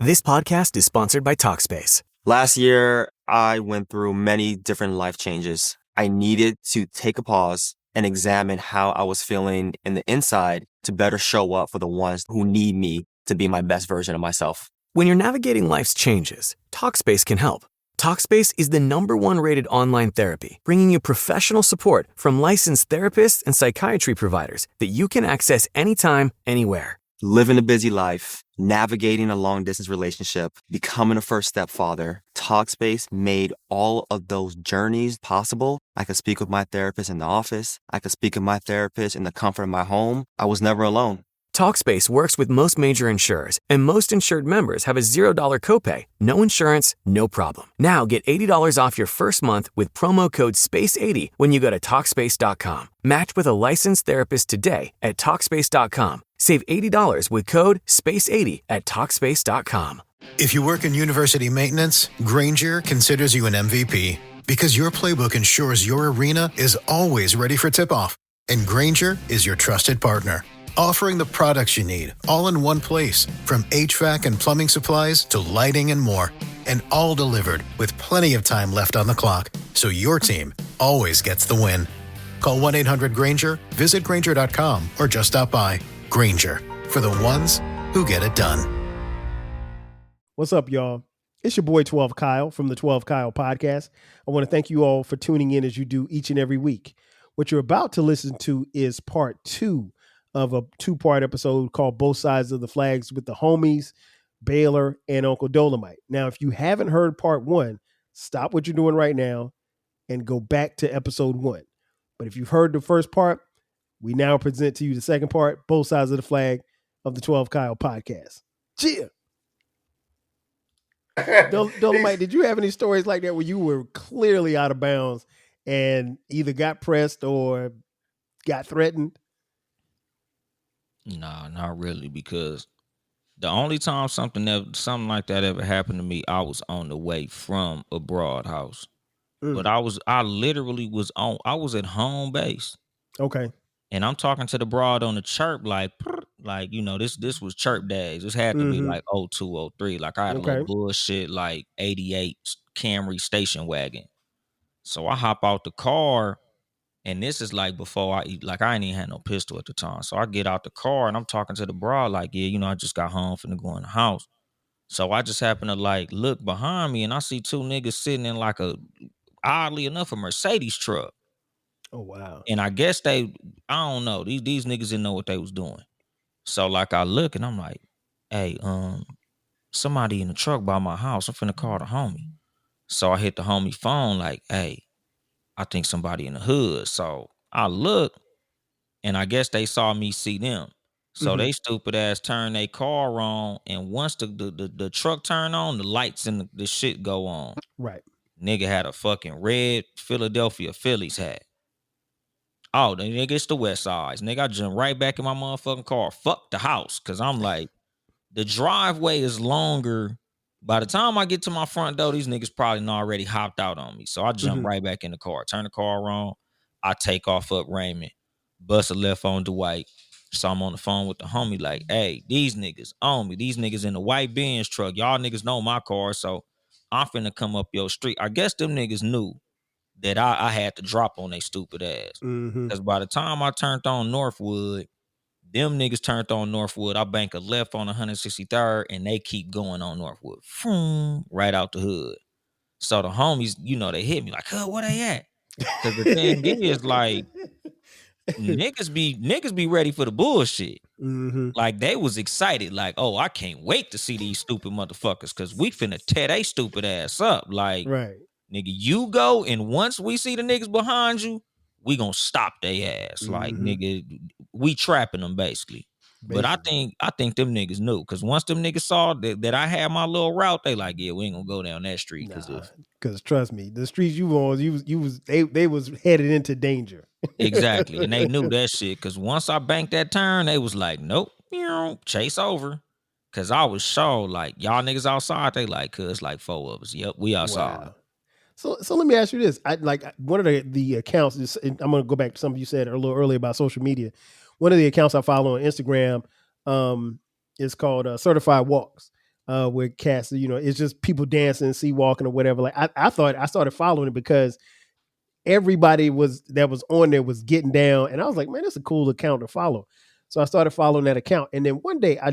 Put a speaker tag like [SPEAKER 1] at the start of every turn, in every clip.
[SPEAKER 1] This podcast is sponsored by Talkspace.
[SPEAKER 2] Last year, I went through many different life changes. I needed to take a pause and examine how I was feeling in the inside to better show up for the ones who need me to be my best version of myself.
[SPEAKER 1] When you're navigating life's changes, Talkspace can help. Talkspace is the #1 rated online therapy, bringing you professional support from licensed therapists and psychiatry providers that you can access anytime, anywhere.
[SPEAKER 2] Living a busy life, navigating a long-distance relationship, becoming a first-step father, Talkspace made all of those journeys possible. I could speak with my therapist in the office. I could speak with my therapist in the comfort of my home. I was never alone.
[SPEAKER 1] Talkspace works with most major insurers, and most insured members have a $0 copay. No insurance, no problem. Now get $80 off your first month with promo code SPACE80 when you go to Talkspace.com. Match with a licensed therapist today at Talkspace.com. Save $80 with code SPACE80 at Talkspace.com.
[SPEAKER 3] If you work in university maintenance, Grainger considers you an MVP because your playbook ensures your arena is always ready for tip-off. And Grainger is your trusted partner, offering the products you need all in one place, from HVAC and plumbing supplies to lighting and more, and all delivered with plenty of time left on the clock, so your team always gets the win. Call 1-800-GRAINGER, visit Grainger.com, or just stop by. Grainger, for the ones who get it done.
[SPEAKER 4] What's up, y'all? It's your boy 12 Kyle from the 12 Kyle podcast. I want to thank you all for tuning in as you do each and every week. What you're about to listen to is part 2 of a 2-part episode called Both Sides of the Flags with the homies, Baylor and Uncle Dolemite. Now, if you haven't heard part 1, stop what you're doing right now and go back to episode 1. But if you've heard the first part, we now present to you the second part, Both Sides of the Flag of the 12 Kyle podcast. Cheer! Dolemite, did you have any stories like that where you were clearly out of bounds and either got pressed or got threatened?
[SPEAKER 5] Nah, not really, because the only time something like that ever happened to me, I was on the way from a broad house. But I was at home base.
[SPEAKER 4] Okay.
[SPEAKER 5] And I'm talking to the broad on the chirp, like this was chirp days. This had to be like 02, 03. Like I had a little bullshit, like 88 Camry station wagon. So I hop out the car, and this is like before I eat, like I ain't even had no pistol at the time. So I get out the car and I'm talking to the broad, like, yeah, I just got home finna go in the house. So I just happen to like look behind me and I see 2 niggas sitting in like oddly enough, a Mercedes truck.
[SPEAKER 4] Oh, wow.
[SPEAKER 5] And I guess I don't know, these niggas didn't know what they was doing. So like I look and I'm like, hey, somebody in the truck by my house. I'm finna call the homie. So I hit the homie phone like, hey, I think somebody in the hood. So I look and I guess they saw me see them. So they stupid ass turn their car on, and once the truck turn on, the lights and the shit go on.
[SPEAKER 4] Right.
[SPEAKER 5] Nigga had a fucking red Philadelphia Phillies hat. Oh, the nigga, it's the West Sides. Nigga, I jumped right back in my motherfucking car. Fuck the house. Cause I'm like, the driveway is longer. By the time I get to my front door, these niggas probably already hopped out on me. So I jump right back in the car. Turn the car on. I take off up Raymond. Bust a left on Dwight. So I'm on the phone with the homie like, hey, these niggas on me. These niggas in the white Benz truck. Y'all niggas know my car. So I'm finna come up your street. I guess them niggas knew that I had to drop on they stupid ass. Because by the time I turned on Northwood, them niggas turned on Northwood. I bank a left on 163rd, and they keep going on Northwood. Right out the hood. So the homies, they hit me like, huh, where they at? Because the thing is, like, niggas be ready for the bullshit. Like, they was excited. Like, oh, I can't wait to see these stupid motherfuckers because we finna tear they stupid ass up. Like,
[SPEAKER 4] right.
[SPEAKER 5] Nigga, you go, and once we see the niggas behind you, we gonna stop they ass. Like, nigga, we trapping them basically. But I think them niggas knew, because once them niggas saw that I had my little route, they like, yeah, we ain't gonna go down that street.
[SPEAKER 4] Because trust me, the streets you on, they was headed into danger.
[SPEAKER 5] Exactly, and they knew that shit. Because once I banked that turn, they was like, nope, chase over. Because I was sure, like, y'all niggas outside. They like, cuz like 4 of us. Yep, we outside.
[SPEAKER 4] Wow. So let me ask you this. I like one of the accounts is, I'm going to go back to something you said a little earlier about social media. One of the accounts I follow on Instagram is called Certified Walks. with cats, it's just people dancing, sea walking or whatever. Like I thought I started following it because everybody that was on there was getting down, and I was like, man, that's a cool account to follow. So I started following that account, and then one day I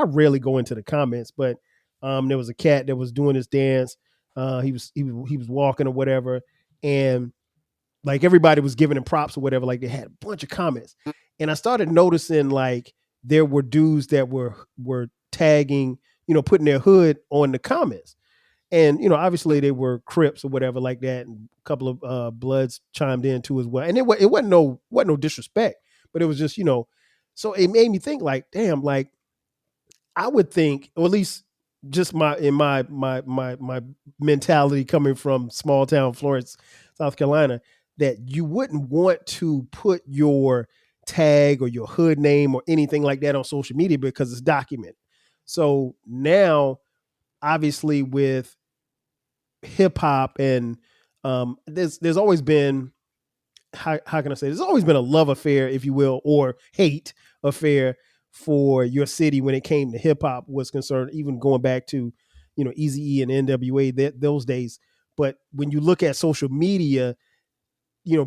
[SPEAKER 4] rarely go into the comments, but there was a cat that was doing his dance. He was walking or whatever, and like everybody was giving him props or whatever. Like they had a bunch of comments, and I started noticing like there were dudes that were tagging, putting their hood on the comments. And obviously they were Crips or whatever like that, and a couple of Bloods chimed in too as well. And it wasn't no disrespect, but it was just so it made me think like, damn, like I would think, or at least just my mentality coming from small town Florence, South Carolina, that you wouldn't want to put your tag or your hood name or anything like that on social media because it's documented. So now, obviously, with hip hop and there's always been how can I say, there's always been a love affair, if you will, or hate affair for your city when it came to hip hop was concerned, even going back to Eazy-E and NWA those days. But when you look at social media,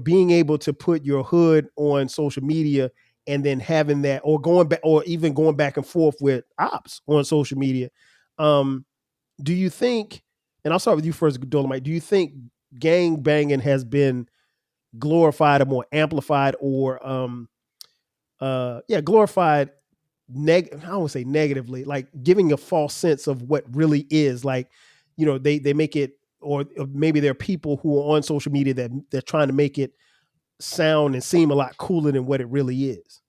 [SPEAKER 4] being able to put your hood on social media and then having that, or going back, or even going back and forth with ops on social media, do you think, and I'll start with you first, Dolomite, do you think gang banging has been glorified or more amplified, or glorified I don't want to say negatively, like giving a false sense of what really is, like they make it, or maybe there are people who are on social media that they're trying to make it sound and seem a lot cooler than what it really is.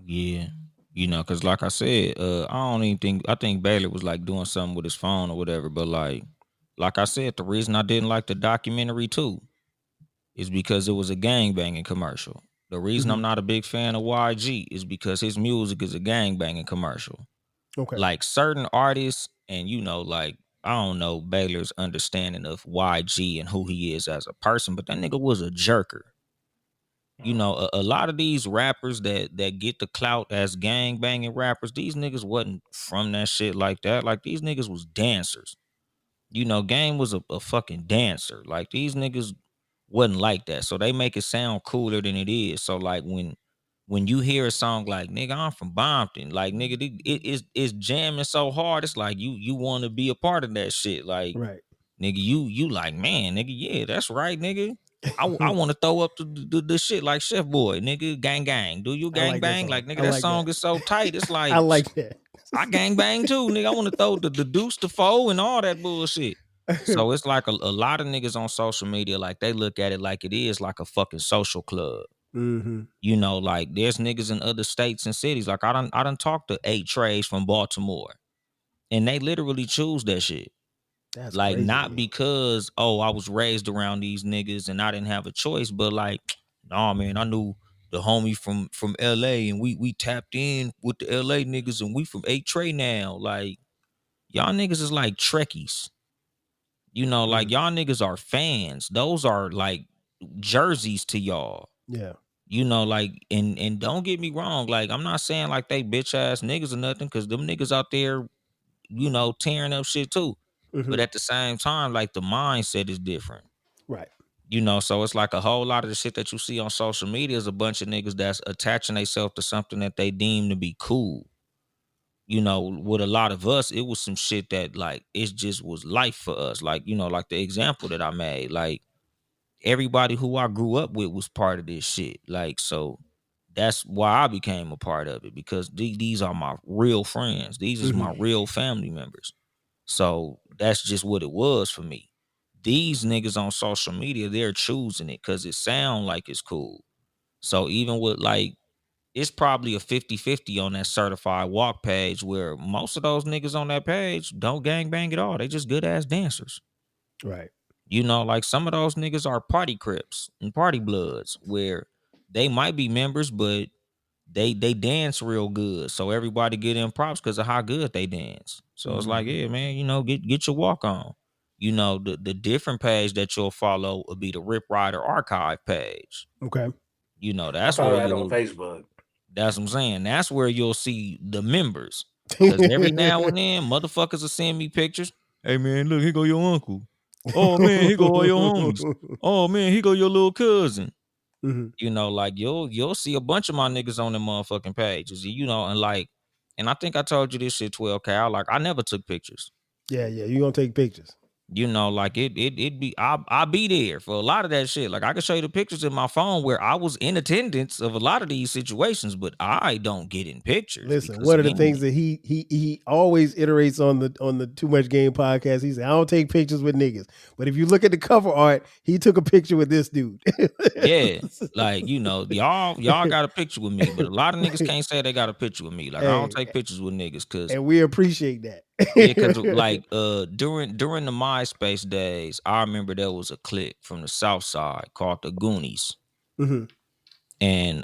[SPEAKER 5] Yeah. Because like I said, I think Baylor was like doing something with his phone or whatever. But like I said, the reason I didn't like the documentary too is because it was a gang banging commercial. The reason I'm not a big fan of YG is because his music is a gang banging commercial.
[SPEAKER 4] Okay.
[SPEAKER 5] Like certain artists, and like I don't know Baylor's understanding of YG and who he is as a person, but that nigga was a jerker. A lot of these rappers that get the clout as gang banging rappers, these niggas wasn't from that shit like that. Like these niggas was dancers. Game was a fucking dancer. Like these niggas wasn't like that. So they make it sound cooler than it is. So like when you hear a song like nigga, I'm from Bompton, like nigga, it's jamming so hard, it's like you want to be a part of that shit. Like
[SPEAKER 4] Right.
[SPEAKER 5] nigga, you like, man, nigga, yeah, that's right, nigga. I want to throw up the shit like Chef Boy, nigga, gang gang. Do you
[SPEAKER 4] I
[SPEAKER 5] gang
[SPEAKER 4] like that
[SPEAKER 5] bang?
[SPEAKER 4] song.
[SPEAKER 5] Like nigga,
[SPEAKER 4] I
[SPEAKER 5] that
[SPEAKER 4] like
[SPEAKER 5] song
[SPEAKER 4] that.
[SPEAKER 5] is so tight. It's
[SPEAKER 4] I
[SPEAKER 5] like
[SPEAKER 4] like that.
[SPEAKER 5] I gang bang too, nigga. I want to throw the deuce to foe and all that bullshit. So it's like a lot of niggas on social media, like they look at it like it is like a fucking social club.
[SPEAKER 4] Mm-hmm.
[SPEAKER 5] Like there's niggas in other states and cities. Like I done talked to 8 Trays from Baltimore, and they literally choose that shit.
[SPEAKER 4] That's
[SPEAKER 5] Like
[SPEAKER 4] crazy to
[SPEAKER 5] not
[SPEAKER 4] me.
[SPEAKER 5] because I was raised around these niggas and I didn't have a choice, but like, nah, man, I knew the homie from LA and we tapped in with the LA niggas and we from 8 Tray now. Like y'all niggas is like Trekkies. Like y'all niggas are fans. Those are like jerseys to y'all.
[SPEAKER 4] Yeah.
[SPEAKER 5] Like and don't get me wrong, like I'm not saying like they bitch ass niggas or nothing, cause them niggas out there, tearing up shit too.
[SPEAKER 4] Mm-hmm.
[SPEAKER 5] But at the same time, like the mindset is different.
[SPEAKER 4] Right.
[SPEAKER 5] So it's like a whole lot of the shit that you see on social media is a bunch of niggas that's attaching themselves to something that they deem to be cool. With a lot of us, it was some shit that like it just was life for us. Like, like the example that I made, like everybody who I grew up with was part of this shit. Like, so that's why I became a part of it, because these are my real friends. These is
[SPEAKER 4] Mm-hmm.
[SPEAKER 5] my real family members. So that's just what it was for me. These niggas on social media, they're choosing it because it sound like it's cool. So even with like, it's probably a 50-50 on that certified walk page, where most of those niggas on that page don't gang bang at all. They just good ass dancers.
[SPEAKER 4] Right.
[SPEAKER 5] Like some of those niggas are party crips and party bloods, where they might be members, but they dance real good. So everybody get in props because of how good they dance. So it's like, yeah, man, get your walk on. The different page that you'll follow will be the Rip Rider archive page.
[SPEAKER 4] Okay.
[SPEAKER 6] I
[SPEAKER 5] That's
[SPEAKER 6] saw
[SPEAKER 5] where
[SPEAKER 6] that on
[SPEAKER 5] you'll
[SPEAKER 6] Facebook.
[SPEAKER 5] that's what I'm saying. That's where you'll see the members. Because every now and then, motherfuckers will send me pictures. Hey man, look, here go your uncle. Oh man, here go all your homies. Oh man, here go your little cousin.
[SPEAKER 4] Mm-hmm.
[SPEAKER 5] You know, like you'll see a bunch of my niggas on them motherfucking pages. You know, and I think I told you this shit 12K. I never took pictures.
[SPEAKER 4] Yeah, you gonna take pictures.
[SPEAKER 5] You know, like it'd be I'll be there for a lot of that shit. Like I can show you the pictures in my phone where I was in attendance of a lot of these situations, but I don't get in pictures.
[SPEAKER 4] Listen,
[SPEAKER 5] Because
[SPEAKER 4] one of the things that he always iterates on the Too Much Game podcast, he said, I don't take pictures with niggas. But if you look at the cover art, he took a picture with this dude.
[SPEAKER 5] yeah, like you know, y'all got a picture with me, but a lot of niggas can't say they got a picture with me. Like I don't take pictures with niggas because
[SPEAKER 4] and we appreciate that.
[SPEAKER 5] yeah, because like during the MySpace days, I remember there was a clique from the South Side called the Goonies.
[SPEAKER 4] Mm-hmm.
[SPEAKER 5] And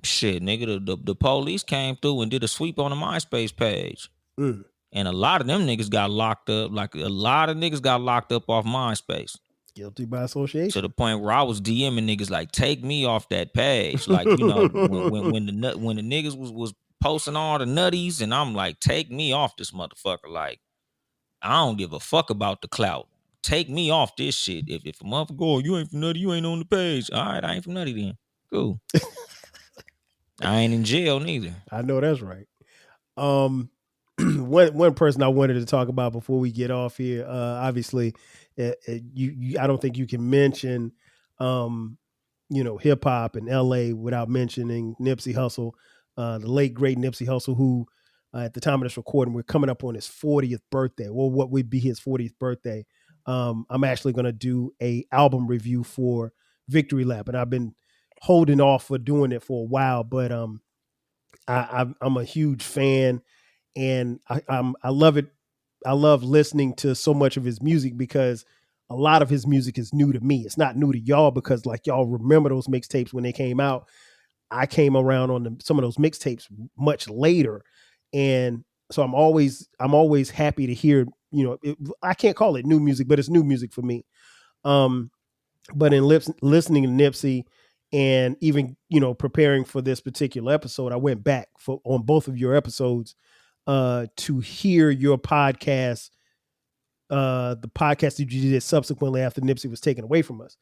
[SPEAKER 5] shit, nigga, the police came through and did a sweep on the MySpace page.
[SPEAKER 4] Mm.
[SPEAKER 5] And a lot of them niggas got locked up. Like a lot of niggas got locked up off MySpace.
[SPEAKER 4] Guilty by association.
[SPEAKER 5] To the point where I was DMing niggas like, take me off that page. Like, you know, when the niggas was posting all the nutties, and I'm like, take me off this motherfucker. Like, I don't give a fuck about the clout. Take me off this shit. If a motherfucker go, you ain't from nutty, you ain't on the page. All right, I ain't from nutty then. Cool. I ain't in jail neither.
[SPEAKER 4] I know that's right. One person I wanted to talk about before we get off here, obviously, you I don't think you can mention, hip hop in L.A. without mentioning Nipsey Hussle, the late great Nipsey Hussle, who at the time of this recording, we're coming up on his 40th birthday. Well, what would be his 40th birthday? I'm actually going to do a album review for Victory Lap, and I've been holding off for doing it for a while, but I'm a huge fan. And I love it. I love listening to so much of his music because a lot of his music is new to me. It's not new to y'all because like y'all remember those mixtapes when they came out. I came around on some of those mixtapes much later, and so I'm always happy to hear. I can't call it new music, but it's new music for me. But in listening to Nipsey and even preparing for this particular episode, I went back on both of your episodes to hear your podcast, the podcast that you did subsequently after Nipsey was taken away from us.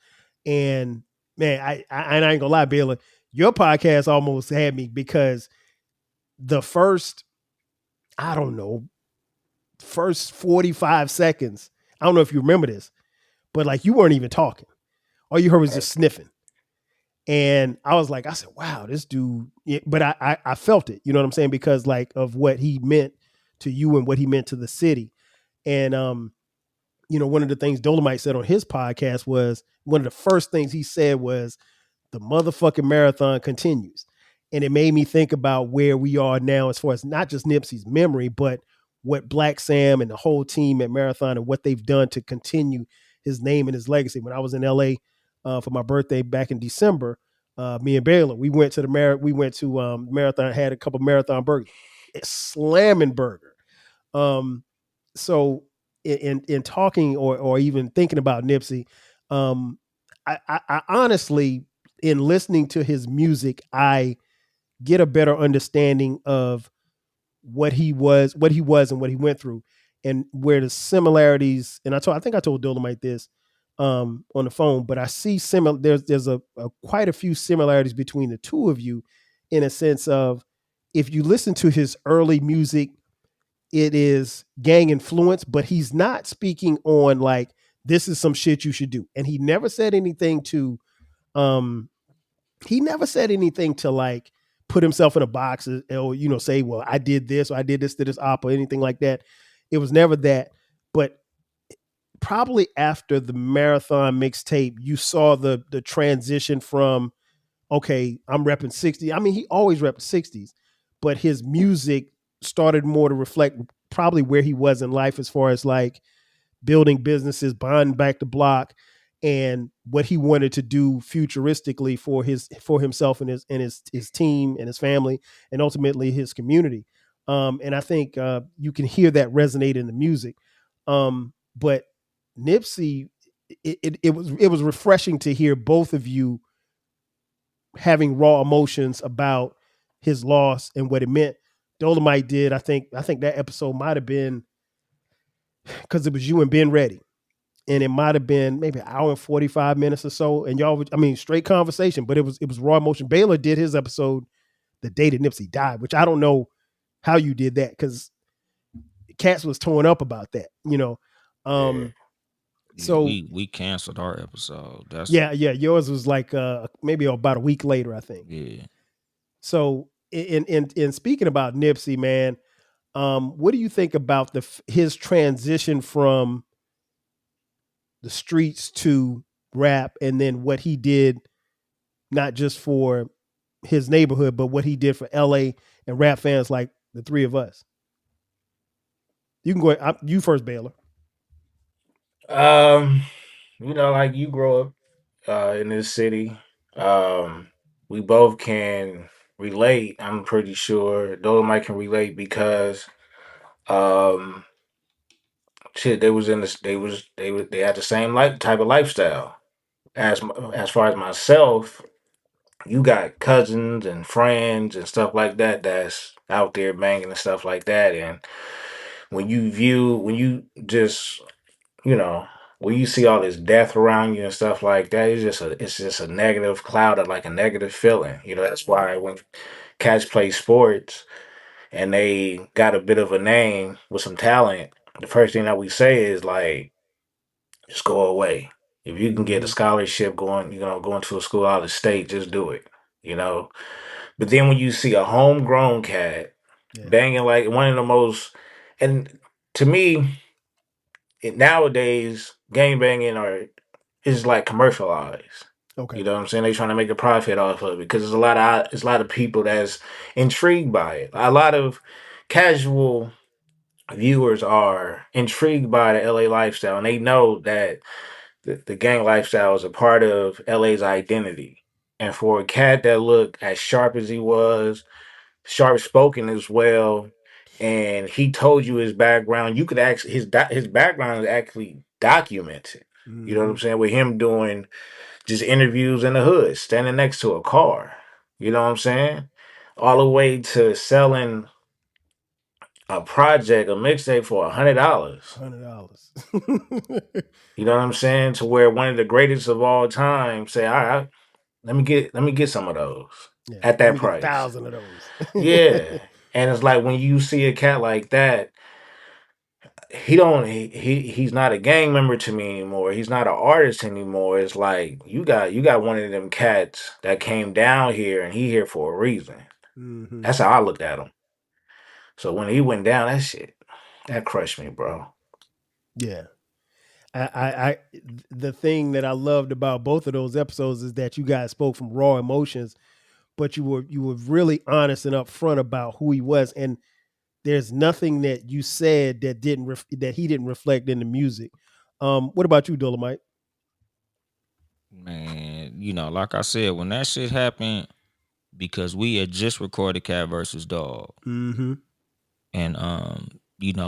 [SPEAKER 4] And man, I ain't gonna lie, Baylor, your podcast almost had me because the first 45 seconds, I don't know if you remember this, but like you weren't even talking. All you heard was just sniffing. And I said, wow, this dude, but I felt it, you know what I'm saying? Because like of what he meant to you and what he meant to the city. And, one of the things Dolemite said on his podcast was one of the first things he said was the motherfucking marathon continues. And it made me think about where we are now as far as not just Nipsey's memory, but what Black Sam and the whole team at Marathon and what they've done to continue his name and his legacy. When I was in LA, for my birthday back in December, me and Baylor, we went to Marathon, had a couple Marathon burgers, slamming burger. So in talking or even thinking about Nipsey, I honestly, in listening to his music, I get a better understanding of what he was and what he went through, and where the similarities. And I think I told Dolemite this on the phone, but I see there's a quite a few similarities between the two of you, in a sense of if you listen to his early music, it is gang influence, but he's not speaking on like this is some shit you should do, and he never said anything to like put himself in a box or say, well, I did this or I did this to this op or anything like that. It was never that. But probably after the Marathon mixtape, you saw the transition from, okay, I'm repping 60. I mean, he always repped 60s, but his music started more to reflect probably where he was in life as far as like building businesses, buying back the block, and what he wanted to do futuristically for himself and his team and his family and ultimately his community. And I think you can hear that resonate in the music. But Nipsey, it was refreshing to hear both of you having raw emotions about his loss and what it meant. Dolemite did. I think that episode might have been because it was you and Ben Ready. And it might have been maybe an hour and 45 minutes or so. And y'all, straight conversation, but it was raw emotion. Baylor did his episode the day that Nipsey died, which I don't know how you did that because Cats was torn up about that,
[SPEAKER 5] Yeah,
[SPEAKER 4] So
[SPEAKER 5] we canceled our episode. That's
[SPEAKER 4] yeah, yours was like maybe about a week later, I think.
[SPEAKER 5] yeah.
[SPEAKER 4] So in speaking about Nipsey, man, what do you think about his transition from the streets to rap, and then what he did, not just for his neighborhood, but what he did for LA and rap fans like the three of us? You can go. You first, Baylor.
[SPEAKER 6] Um, like you grow up in this city. Um, we both can relate. I'm pretty sure Dolomite can relate because um, shit, they was in this. They had the same type of lifestyle. As far as myself, you got cousins and friends and stuff like that that's out there banging and stuff like that. And when you just you know, when you see all this death around you and stuff like that, it's just a negative cloud of like a negative feeling. That's why when cats play sports and they got a bit of a name with some talent, the first thing that we say is like, just go away. If you can get a
[SPEAKER 4] Mm-hmm.
[SPEAKER 6] scholarship going to a school out of state, just do it. You know. But then when you see a homegrown cat
[SPEAKER 4] Yeah.
[SPEAKER 6] banging like one of the most, and to me, nowadays gang banging is like commercialized.
[SPEAKER 4] Okay.
[SPEAKER 6] You know what I'm saying? They trying to make a profit off of it because there's a lot of people that's intrigued by it. A lot of casual viewers are intrigued by the LA lifestyle, and they know that the gang lifestyle is a part of LA's identity. And for a cat that looked as sharp as he was, sharp spoken as well, and he told you his background. You could actually his background is actually documented. You know what
[SPEAKER 4] Mm-hmm.
[SPEAKER 6] I'm saying? With him doing just interviews in the hood, standing next to a car. You know what I'm saying? All the way to selling a project, a mixtape for $100.
[SPEAKER 4] $100.
[SPEAKER 6] You know what I'm saying? To where one of the greatest of all time say, "All right, let me get some of those
[SPEAKER 4] Yeah.
[SPEAKER 6] at
[SPEAKER 4] Let
[SPEAKER 6] that
[SPEAKER 4] me get
[SPEAKER 6] price."
[SPEAKER 4] 1,000 of those.
[SPEAKER 6] Yeah. And it's like when you see a cat like that, he's not a gang member to me anymore. He's not an artist anymore. It's like you got one of them cats that came down here and he here for a reason.
[SPEAKER 4] Mm-hmm.
[SPEAKER 6] That's how I looked at him. So when he went down, that crushed me, bro.
[SPEAKER 4] Yeah. I the thing that I loved about both of those episodes is that you guys spoke from raw emotions, but you were really honest and upfront about who he was, and there's nothing that you said that that he didn't reflect in the music. What about you, Dolomite?
[SPEAKER 5] Man, like I said, when that shit happened, because we had just recorded Cat versus Dog,
[SPEAKER 4] Mm-hmm.
[SPEAKER 5] and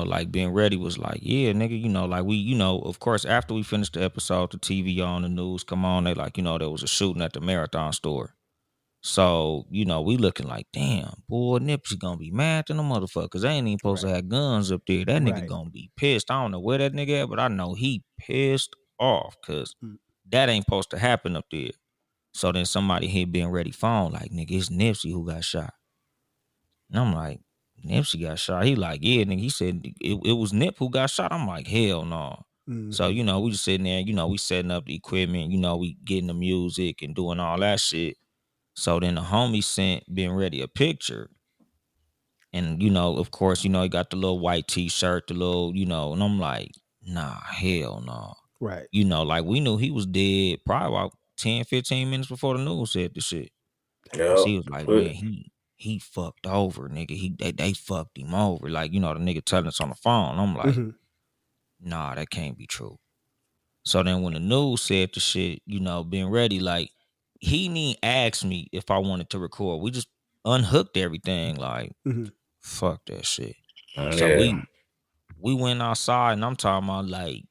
[SPEAKER 5] like being ready was like, yeah, nigga, like we, of course, after we finished the episode, the TV on, the news come on, they like, there was a shooting at the Marathon store. So, we looking like, damn, boy, Nipsey gonna be mad to the motherfuckers. They ain't even supposed to
[SPEAKER 4] Right.
[SPEAKER 5] have guns up there. That nigga
[SPEAKER 4] Right.
[SPEAKER 5] gonna be pissed. I don't know where that nigga at, but I know he pissed off because
[SPEAKER 4] Mm.
[SPEAKER 5] that ain't supposed to happen up there. So then somebody hit being ready phone, like, nigga, it's Nipsey who got shot. And I'm like, Nipsey got shot. He like, yeah, nigga. He said it was Nip who got shot. I'm like, hell no. So,
[SPEAKER 4] Mm-hmm.
[SPEAKER 5] we just sitting there, we setting up the equipment, we getting the music and doing all that shit. So then the homie sent being ready a picture. And, of course, he got the little white t-shirt, the little, and I'm like, nah, hell no.
[SPEAKER 4] Right.
[SPEAKER 5] Like we knew he was dead probably about 10, 15 minutes before the news said the shit. Cause
[SPEAKER 6] Yep.
[SPEAKER 5] he was like, man, he fucked over, nigga. They fucked him over. Like, the nigga telling us on the phone. I'm like,
[SPEAKER 4] Mm-hmm.
[SPEAKER 5] nah, that can't be true. So then when the news said the shit, being ready, like, he didn't ask me if I wanted to record. We just unhooked everything. Like,
[SPEAKER 4] Mm-hmm.
[SPEAKER 5] fuck that shit. So
[SPEAKER 6] Yeah.
[SPEAKER 5] we went outside and I'm talking about like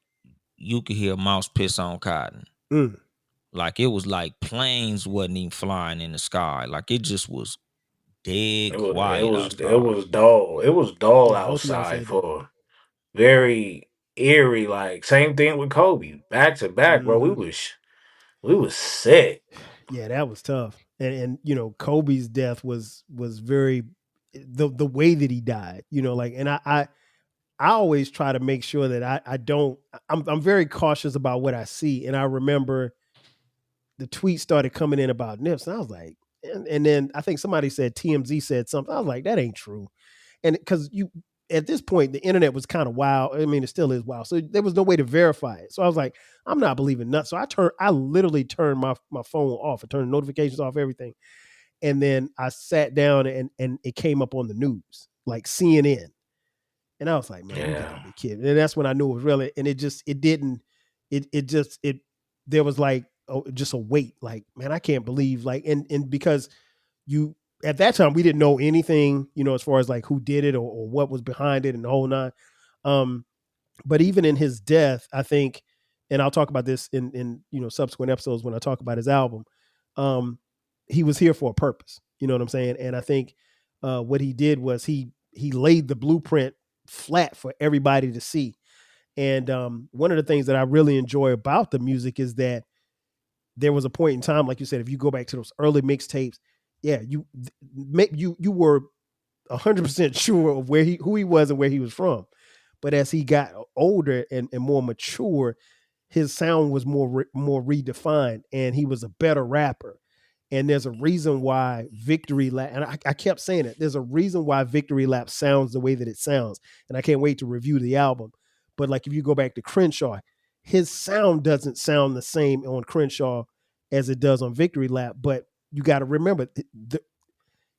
[SPEAKER 5] you could hear a mouse piss on cotton.
[SPEAKER 4] Mm.
[SPEAKER 5] Like it was like planes wasn't even flying in the sky. Like it just was dead
[SPEAKER 6] It
[SPEAKER 5] quiet
[SPEAKER 6] was it
[SPEAKER 5] outside.
[SPEAKER 6] was dull. It was dull
[SPEAKER 4] Yeah, both of y'all
[SPEAKER 6] outside
[SPEAKER 4] said that.
[SPEAKER 6] for very eerie. Like same thing with Kobe, back to back, bro.
[SPEAKER 4] Hmm.
[SPEAKER 6] We was sick.
[SPEAKER 4] Yeah, that was tough. And you know, Kobe's death was very the way that he died. You know, like, and I always try to make sure that I don't. I'm very cautious about what I see, and I remember the tweets started coming in about Nips, and I was like, and then I think somebody said TMZ said something. I was like, that ain't true, and because you at this point the internet was kind of wild. I mean, it still is wild, so there was no way to verify it. So I was like, I'm not believing nuts. So I literally turned my phone off. I turned notifications off, everything, and then I sat down and it came up on the news like CNN. And I was like, man, you got to
[SPEAKER 6] Yeah,
[SPEAKER 4] be kidding. And that's when I knew it was really, and it didn't, there was like, just a weight, like, man, I can't believe, like, and because you, at that time, we didn't know anything, you know, as far as like who did it or what was behind it and the whole nine. Um, but even in his death, I think, and I'll talk about this in you know subsequent episodes when I talk about his album. Um, he was here for a purpose. You know what I'm saying? And I think what he did was he laid the blueprint flat for everybody to see. And one of the things that I really enjoy about the music is that there was a point in time, like you said, if you go back to those early mixtapes, yeah, you were 100% sure of who he was and where he was from. But as he got older and more mature, his sound was more redefined, and he was a better rapper. And there's a reason why Victory Lap, and I kept saying it. There's a reason why Victory Lap sounds the way that it sounds, and I can't wait to review the album. But like if you go back to Crenshaw, his sound doesn't sound the same on Crenshaw as it does on Victory Lap. But you got to remember,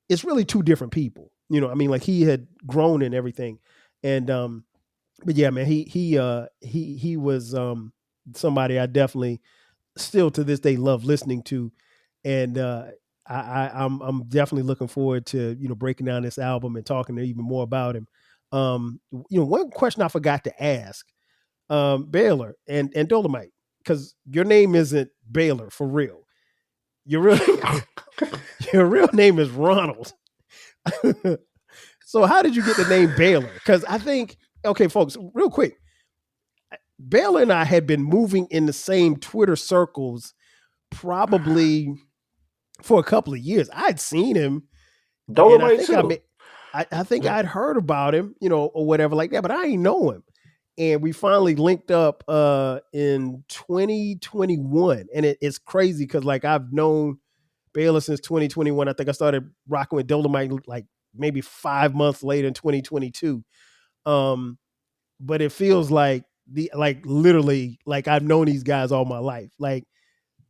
[SPEAKER 4] it's really two different people. You know, I mean, like he had grown and everything, and but yeah, man, he was somebody I definitely still to this day love listening to, and I'm definitely looking forward to you know breaking down this album and talking even more about him. You know, one question I forgot to ask, Baylor and Dolomite, because your name isn't Baylor for real. Your real your real name is Ronald. So how did you get the name Baylor? Because I think, okay, folks, real quick, Baylor and I had been moving in the same Twitter circles probably for a couple of years. I'd seen him, and
[SPEAKER 6] Dolomite too.
[SPEAKER 4] I think
[SPEAKER 6] Yeah.
[SPEAKER 4] I'd heard about him, you know, or whatever like that, but I ain't know him. And we finally linked up in 2021, and it's crazy because like I've known Baylor since 2021. I think I started rocking with Dolomite like maybe 5 months later in 2022. Um, but it feels like like literally like I've known these guys all my life. Like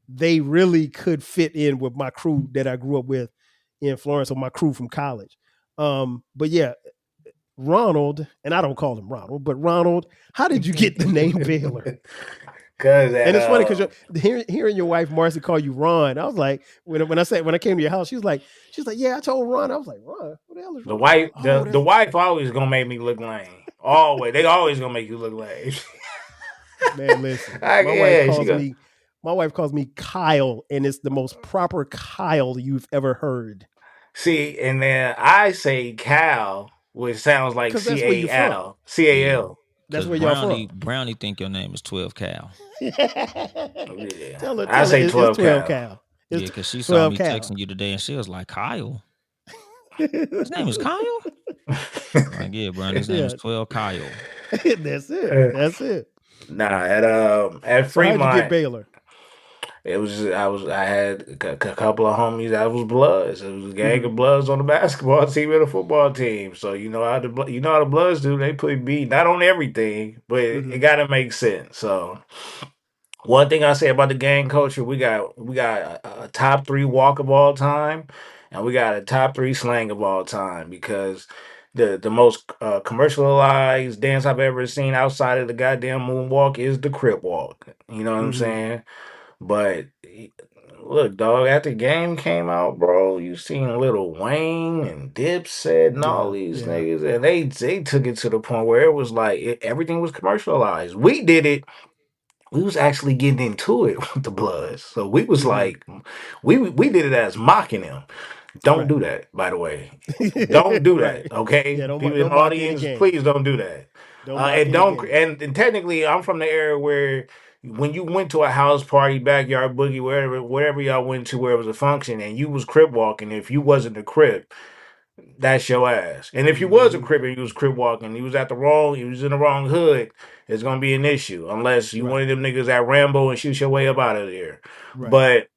[SPEAKER 4] they really could fit in with my crew that I grew up with in Florence or my crew from college. But yeah, Ronald, and I don't call him Ronald, but Ronald, how did you get the name Baylor?
[SPEAKER 6] Cause at
[SPEAKER 4] And it's funny because hearing your wife Marcy call you Ron, I was like, when I came to your house, she's like, yeah, I told Ron. I was like, Ron, what the hell is
[SPEAKER 6] the
[SPEAKER 4] Ron? She's like,
[SPEAKER 6] wife
[SPEAKER 4] oh,
[SPEAKER 6] the
[SPEAKER 4] that's
[SPEAKER 6] wife always gonna make me look lame. Always. They always gonna make you look lame.
[SPEAKER 4] man. Listen,
[SPEAKER 6] Like, yeah, she go
[SPEAKER 4] my wife calls me Kyle, and it's the most proper Kyle you've ever heard
[SPEAKER 6] see, and then I say Cal, which sounds like
[SPEAKER 4] because that's where you're from.
[SPEAKER 6] CAL.
[SPEAKER 5] Yeah.
[SPEAKER 6] CAL.
[SPEAKER 4] That's
[SPEAKER 5] Cause
[SPEAKER 4] where y'all
[SPEAKER 5] Brownie
[SPEAKER 4] from.
[SPEAKER 5] Brownie think your name is 12 Cal.
[SPEAKER 6] Yeah.
[SPEAKER 4] tell her,
[SPEAKER 6] I
[SPEAKER 4] tell her,
[SPEAKER 6] say
[SPEAKER 4] it's
[SPEAKER 6] 12
[SPEAKER 4] 12
[SPEAKER 6] Cal.
[SPEAKER 4] Cal.
[SPEAKER 5] Yeah,
[SPEAKER 4] It's
[SPEAKER 5] cause she saw
[SPEAKER 4] 12
[SPEAKER 5] me
[SPEAKER 4] Cal.
[SPEAKER 5] texting you today and she was like, Kyle? His name is Kyle? Like, yeah, Brownie, his name is
[SPEAKER 4] Yeah,
[SPEAKER 5] 12 Kyle.
[SPEAKER 4] that's it.
[SPEAKER 6] Uh,
[SPEAKER 4] That's it.
[SPEAKER 6] nah, at
[SPEAKER 4] So how'd you get
[SPEAKER 6] Fremont,
[SPEAKER 4] Baylor?
[SPEAKER 6] it was I had a couple of homies that was Bloods. It was a gang
[SPEAKER 4] Mm-hmm.
[SPEAKER 6] of Bloods on the basketball team and a football team. So you know how you know how the Bloods do. They put beat not on everything, but it
[SPEAKER 4] Mm-hmm.
[SPEAKER 6] got to make sense. So one thing I say about the gang culture, we got a top three walk of all time, and we got a top three slang of all time because the most commercialized dance I've ever seen outside of the goddamn moonwalk is the crip walk. You know what I'm
[SPEAKER 4] Mm-hmm.
[SPEAKER 6] saying? But look, dog, after the game came out, bro, you seen Lil Wayne and Dipset and all
[SPEAKER 4] Yeah.
[SPEAKER 6] these
[SPEAKER 4] Yeah.
[SPEAKER 6] niggas, and they took it to the point where it was like everything was commercialized. We did it. We was actually getting into it with the Bloods, so we was
[SPEAKER 4] Mm-hmm.
[SPEAKER 6] like, we did it as mocking them. Don't
[SPEAKER 4] Right.
[SPEAKER 6] do that, by the way. Don't do
[SPEAKER 4] Right.
[SPEAKER 6] that, okay?
[SPEAKER 4] Yeah,
[SPEAKER 6] People in the
[SPEAKER 4] don't mock any
[SPEAKER 6] audience,
[SPEAKER 4] game.
[SPEAKER 6] please don't do that.
[SPEAKER 4] Don't mock
[SPEAKER 6] And
[SPEAKER 4] any
[SPEAKER 6] don't
[SPEAKER 4] game.
[SPEAKER 6] and technically, I'm from the area where when you went to a house party, backyard boogie, wherever y'all went to, where it was a function, and you was crip walking, if you wasn't a crip, that's your ass. And if you was a
[SPEAKER 4] Mm-hmm.
[SPEAKER 6] crip and you was crip walking, you was in the wrong hood, it's gonna be an issue unless you one
[SPEAKER 4] Right.
[SPEAKER 6] of them niggas that Rambo and shoot your way up out of there.
[SPEAKER 4] Right.
[SPEAKER 6] But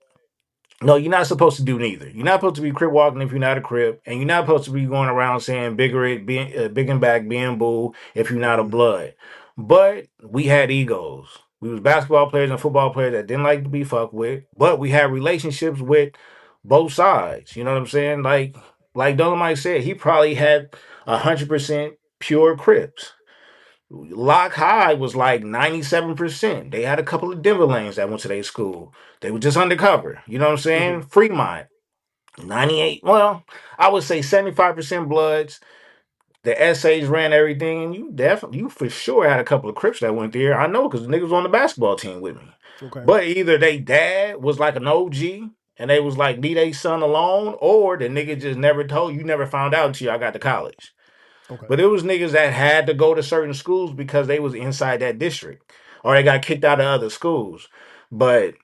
[SPEAKER 6] no, you're not supposed to do neither. You're not supposed to be crip walking if you're not a crip, and you're not supposed to be going around saying being big and back, being boo if you're not a
[SPEAKER 4] Mm-hmm.
[SPEAKER 6] blood. But we had egos. We was basketball players and football players that didn't like to be fucked with, but we had relationships with both sides. You know what I'm saying? Like Dolomite said, he probably had 100% pure crips. Lock High was like 97%. They had a couple of Denver lanes that went to their school. They were just undercover. You know what I'm
[SPEAKER 4] Mm-hmm.
[SPEAKER 6] saying? Fremont, 98. Well, I would say 75% Bloods. The essays ran everything, and you for sure had a couple of Crips that went there. I know because the niggas was on the basketball team with me.
[SPEAKER 4] Okay.
[SPEAKER 6] But either they dad was like an OG and they was like, leave they son alone, or the nigga just never told you, never found out until I got to college.
[SPEAKER 4] Okay.
[SPEAKER 6] But it was niggas that had to go to certain schools because they was inside that district or they got kicked out of other schools. But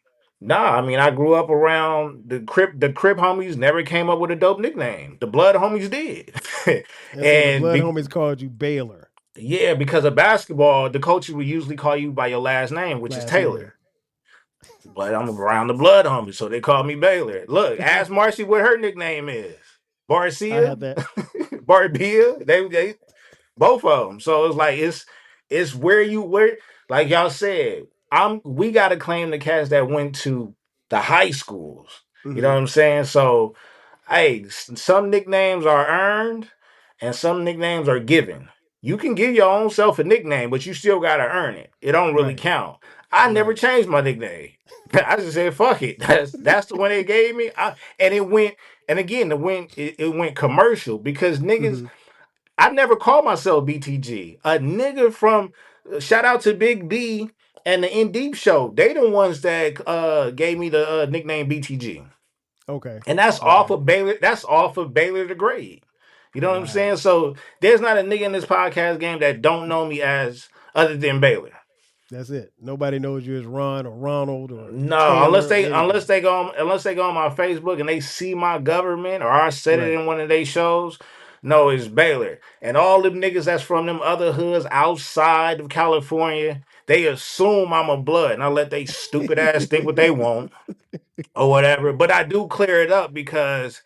[SPEAKER 6] nah, I mean, I grew up around the Crip homies never came up with a dope nickname. The Blood homies did.
[SPEAKER 4] And so the
[SPEAKER 6] and
[SPEAKER 4] blood
[SPEAKER 6] be,
[SPEAKER 4] homies called you Baylor.
[SPEAKER 6] yeah, because of basketball, the coach would usually call you by your last name, which is
[SPEAKER 4] Last name.
[SPEAKER 6] Taylor. But I'm around the Blood homies, so they call me Baylor. Look, ask Marcy what her nickname is.
[SPEAKER 4] I
[SPEAKER 6] Barcia,
[SPEAKER 4] have that.
[SPEAKER 6] Barbia. They both of them. So it's like it's where like y'all said. We got to claim the cats that went to the high schools. You know
[SPEAKER 4] Mm-hmm.
[SPEAKER 6] what I'm saying? So hey, some nicknames are earned and some nicknames are given. You can give your own self a nickname, but you still gotta earn it. It don't really
[SPEAKER 4] Right.
[SPEAKER 6] count. I never
[SPEAKER 4] Right.
[SPEAKER 6] changed my nickname. I just said fuck it. That's the one they gave me. And it went and again it went commercial because niggas
[SPEAKER 4] Mm-hmm.
[SPEAKER 6] I never called myself BTG. A nigga from shout out to Big B and the In Deep show. They the ones that gave me the nickname BTG.
[SPEAKER 4] Okay.
[SPEAKER 6] And that's off
[SPEAKER 4] Okay.
[SPEAKER 6] of Baylor. That's off of Baylor the Great. You know what I'm saying?
[SPEAKER 4] Wow.
[SPEAKER 6] So there's not a nigga in this podcast game that don't know me as other than Baylor.
[SPEAKER 4] That's it. Nobody knows you as Ron or Ronald or
[SPEAKER 6] No,
[SPEAKER 4] Taylor or anything.
[SPEAKER 6] unless they go on my Facebook and they see my government or I said it
[SPEAKER 4] Right.
[SPEAKER 6] in one of their shows. No, it's Baylor. And all them niggas that's from them other hoods outside of California, they assume I'm a blood. And I let they stupid ass think what they want or whatever. But I do clear it up because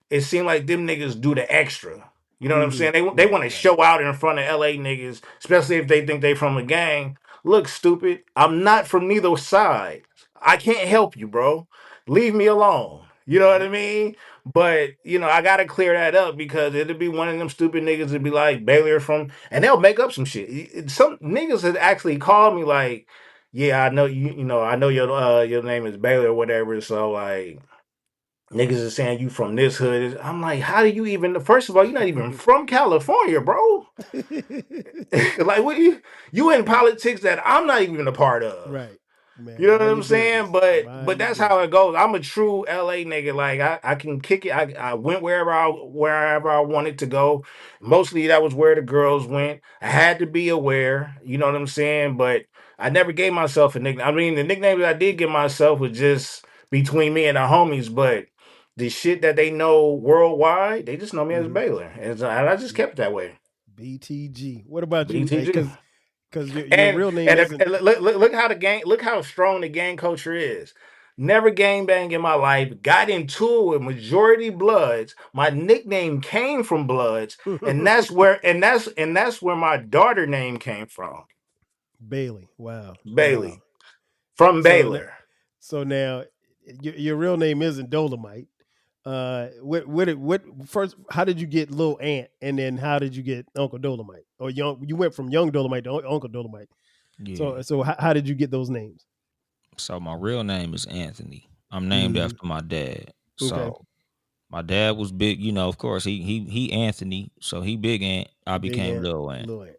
[SPEAKER 6] it seemed like them niggas do the extra. You know what I'm
[SPEAKER 4] Mm-hmm.
[SPEAKER 6] saying? They
[SPEAKER 4] Right.
[SPEAKER 6] want to
[SPEAKER 4] Right.
[SPEAKER 6] show out in front of LA niggas, especially if they think they from a gang. Look, stupid. I'm not from neither side. I can't help you, bro. Leave me alone. You know what I
[SPEAKER 4] Yep.
[SPEAKER 6] mean? But I gotta clear that up because it'll be one of them stupid niggas that be like Baylor from, and they'll make up some shit. Some niggas had actually called me like, "Yeah, I know you. You know, I know your name is Baylor or whatever." So like, niggas is saying you from this hood. I'm like, how do you even? First of all, you're not even from California, bro. Like, what you in politics that I'm not even a part of.
[SPEAKER 4] Right.
[SPEAKER 6] You
[SPEAKER 4] Man,
[SPEAKER 6] know what
[SPEAKER 4] mind
[SPEAKER 6] I'm
[SPEAKER 4] your
[SPEAKER 6] saying?
[SPEAKER 4] business.
[SPEAKER 6] But
[SPEAKER 4] Mind your
[SPEAKER 6] that's how
[SPEAKER 4] business.
[SPEAKER 6] it goes. I'm a true LA nigga. Like I can kick it. I went wherever I wanted to go. Mostly that was where the girls went. I had to be aware. You know what I'm saying? But I never gave myself a nickname. I mean, the nickname that I did give myself was just between me and the homies. But the shit that they know worldwide, they just know me as
[SPEAKER 4] Mm-hmm.
[SPEAKER 6] Baylor, and I just kept it that way.
[SPEAKER 4] BTG. What about you?
[SPEAKER 6] BTG.
[SPEAKER 4] Because your
[SPEAKER 6] And
[SPEAKER 4] real name
[SPEAKER 6] and,
[SPEAKER 4] isn't.
[SPEAKER 6] look how look how strong the gang culture is. Never gang bang in my life. Got into it with majority Bloods. My nickname came from Bloods, and that's where my daughter name came from.
[SPEAKER 4] Bailey. Wow.
[SPEAKER 6] Bailey
[SPEAKER 4] Wow.
[SPEAKER 6] from
[SPEAKER 4] So
[SPEAKER 6] Baylor.
[SPEAKER 4] so now your real name isn't Dolomite. What first? How did you get Lil Ant, and then how did you get Uncle Dolomite? Or young? You went from young Dolomite to Uncle Dolomite.
[SPEAKER 5] Yeah.
[SPEAKER 4] So how did you get those names?
[SPEAKER 5] So my real name is Anthony. I'm named
[SPEAKER 4] Mm-hmm.
[SPEAKER 5] after my dad.
[SPEAKER 4] Okay.
[SPEAKER 5] So my dad was big, of course he Anthony, so he big Ant. I
[SPEAKER 4] Big
[SPEAKER 5] became
[SPEAKER 4] Ant,
[SPEAKER 5] Lil Ant.
[SPEAKER 4] Lil Ant.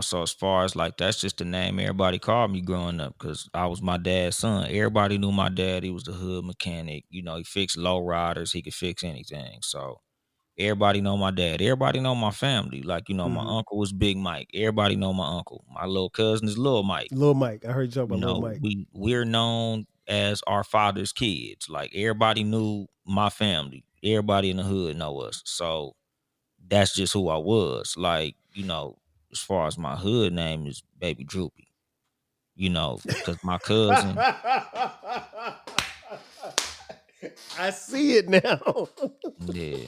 [SPEAKER 5] So as far as like, that's just the name everybody called me growing up because I was my dad's son. Everybody knew my dad. He was the hood mechanic. He fixed low riders. He could fix anything. So everybody know my dad. Everybody know my family. Like, my uncle was Big Mike. Everybody know my uncle. My little cousin is Lil Mike.
[SPEAKER 4] Lil Mike. I heard you talk about Lil Mike.
[SPEAKER 5] We're known as our father's kids. Like, everybody knew my family. Everybody in the hood know us. So that's just who I was. Like, as far as my hood name is Baby Droopy. Because my cousin.
[SPEAKER 4] I see it now.
[SPEAKER 5] Yeah.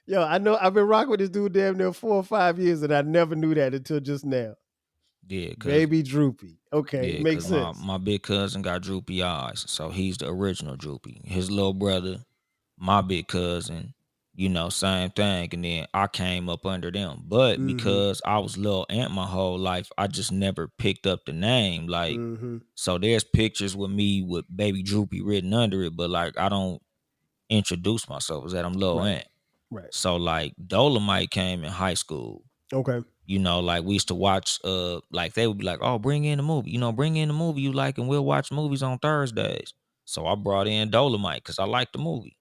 [SPEAKER 4] Yo, I know I've been rocking with this dude damn near 4 or 5 years, and I never knew that until just now.
[SPEAKER 5] Yeah,
[SPEAKER 4] Baby Droopy. Okay,
[SPEAKER 5] yeah,
[SPEAKER 4] makes
[SPEAKER 5] because
[SPEAKER 4] sense.
[SPEAKER 5] my big cousin got droopy eyes, so he's the original Droopy. His little brother, my big cousin, same thing. And then I came up under them. But because I was Lil Ant my whole life, I just never picked up the name. Like, so there's pictures with me with Baby Droopy written under it, but like I don't introduce myself as that I'm Lil Ant.
[SPEAKER 4] Right.
[SPEAKER 5] So like Dolemite came in high school.
[SPEAKER 4] Okay.
[SPEAKER 5] Like we used to watch, like they would be like, oh, bring in the movie, bring in the movie you like, and we'll watch movies on Thursdays. So I brought in Dolemite because I liked the movie.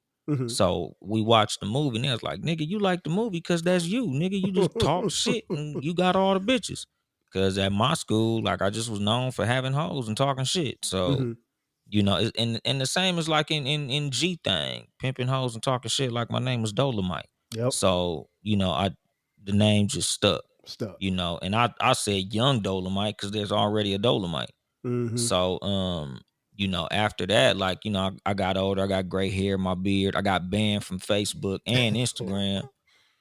[SPEAKER 5] So we watched the movie, and they was like, nigga, you like the movie because that's you, nigga. You just talk shit and you got all the bitches. Because at my school, like I just was known for having hoes and talking shit. So, and the same as like in G thing, pimping hoes and talking shit. Like my name was Dolemite.
[SPEAKER 4] Yep.
[SPEAKER 5] So, the name just stuck. And I said young Dolemite because there's already a Dolemite. So after that, like, I got older, I got gray hair, my beard, I got banned from Facebook and Instagram.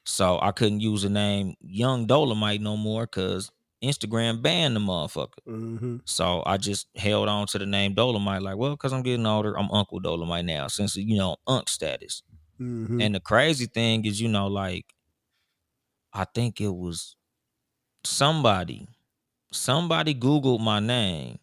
[SPEAKER 5] So I couldn't use the name Young Dolemite no more because Instagram banned the motherfucker. So I just held on to the name Dolemite, like, well, because I'm getting older, I'm Uncle Dolemite now, since Unc status. And the crazy thing is, like, I think it was somebody Googled my name,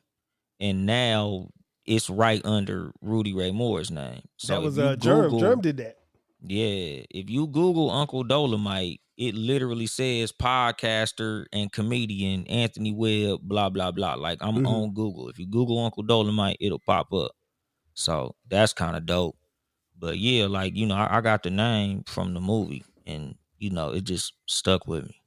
[SPEAKER 5] and now it's right under Rudy Ray Moore's name. So
[SPEAKER 4] that was
[SPEAKER 5] if you
[SPEAKER 4] Germ.
[SPEAKER 5] Google,
[SPEAKER 4] Germ did that.
[SPEAKER 5] Yeah, if you Google Uncle Dolemite, it literally says podcaster and comedian Anthony Webb, blah blah blah. Like I'm on Google. If you Google Uncle Dolemite, it'll pop up. So that's kind of dope. But yeah, like I got the name from the movie, and it just stuck with me.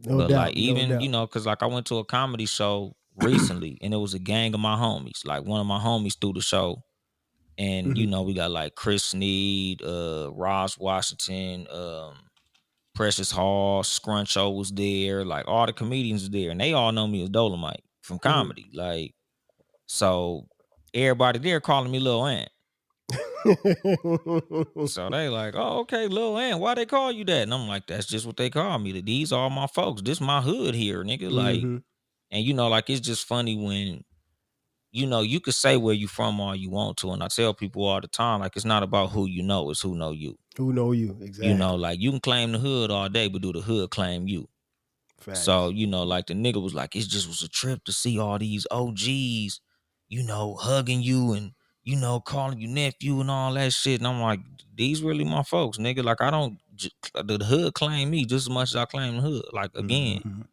[SPEAKER 4] No
[SPEAKER 5] But
[SPEAKER 4] doubt.
[SPEAKER 5] like even because like I went to a comedy show recently, and it was a gang of my homies. Like one of my homies threw the show, and we got like Chris Sneed, Ross Washington, Precious Hall, Scruncho was there. Like all the comedians was there, and they all know me as Dolemite from comedy. Like so, everybody there calling me Lil Ant. So they like, oh, okay, Lil Ant, why they call you that? And I'm like, that's just what they call me. These are my folks. This my hood here, nigga. Like, and like it's just funny when, you could say where you from all you want to. And I tell people all the time, like, it's not about who you know, it's who know you.
[SPEAKER 4] Who know you, exactly.
[SPEAKER 5] Like you can claim the hood all day, but do the hood claim you?
[SPEAKER 4] Facts.
[SPEAKER 5] So, like the nigga was like, it just was a trip to see all these OGs, hugging you and, calling you nephew and all that shit. And I'm like, these really my folks, nigga. Like, the hood claim me just as much as I claim the hood. Like, again.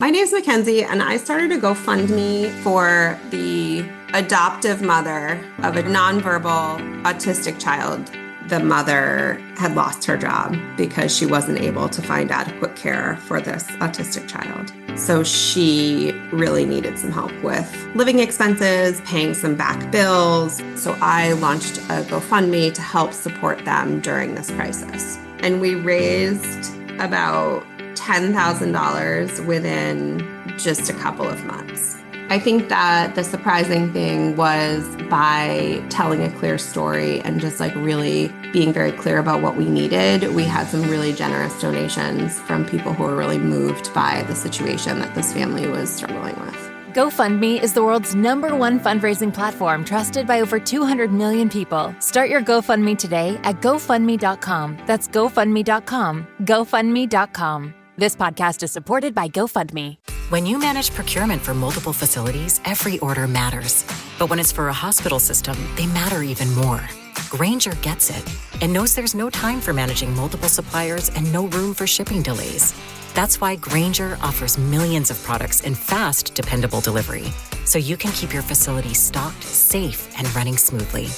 [SPEAKER 7] My name's Mackenzie, and I started a GoFundMe for the adoptive mother of a nonverbal autistic child. The mother had lost her job because she wasn't able to find adequate care for this autistic child. So she really needed some help with living expenses, paying some back bills. So I launched a GoFundMe to help support them during this crisis. And we raised about $10,000 within just a couple of months. I think that the surprising thing was by telling a clear story and just like really being very clear about what we needed, we had some really generous donations from people who were really moved by the situation that this family was struggling with.
[SPEAKER 8] GoFundMe is the world's #1 fundraising platform trusted by over 200 million people. Start your GoFundMe today at GoFundMe.com. That's GoFundMe.com. GoFundMe.com. This podcast is supported by GoFundMe.
[SPEAKER 9] When you manage procurement for multiple facilities, every order matters. But when it's for a hospital system, they matter even more. Granger gets it and knows there's no time for managing multiple suppliers and no room for shipping delays. That's why Granger offers millions of products in fast, dependable delivery, so you can keep your facility stocked, safe, and running smoothly.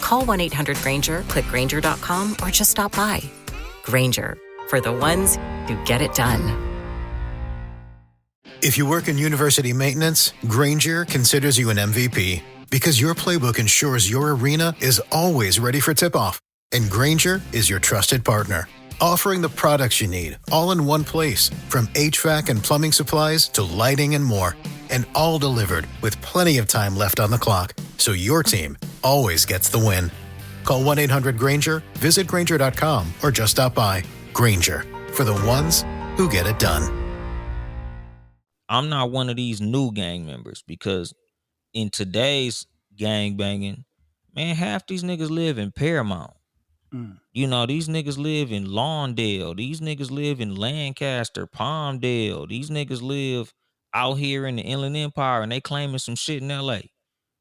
[SPEAKER 9] Call 1-800-GRANGER, click Granger.com, or just stop by. Granger, for the ones who get it done.
[SPEAKER 3] If you work in university maintenance, Granger considers you an MVP because your playbook ensures your arena is always ready for tip-off. And Granger is your trusted partner, offering the products you need all in one place, from HVAC and plumbing supplies to lighting and more, and all delivered with plenty of time left on the clock, so your team always gets the win. Call 1-800-GRANGER, visit Granger.com, or just stop by. Granger, for the ones who get it done.
[SPEAKER 5] I'm not one of these new gang members because in today's gang banging, man, half these niggas live in Paramount. You know, these niggas live in Lawndale. These niggas live in Lancaster, Palmdale. These niggas live out here in the Inland Empire, and they claiming some shit in LA.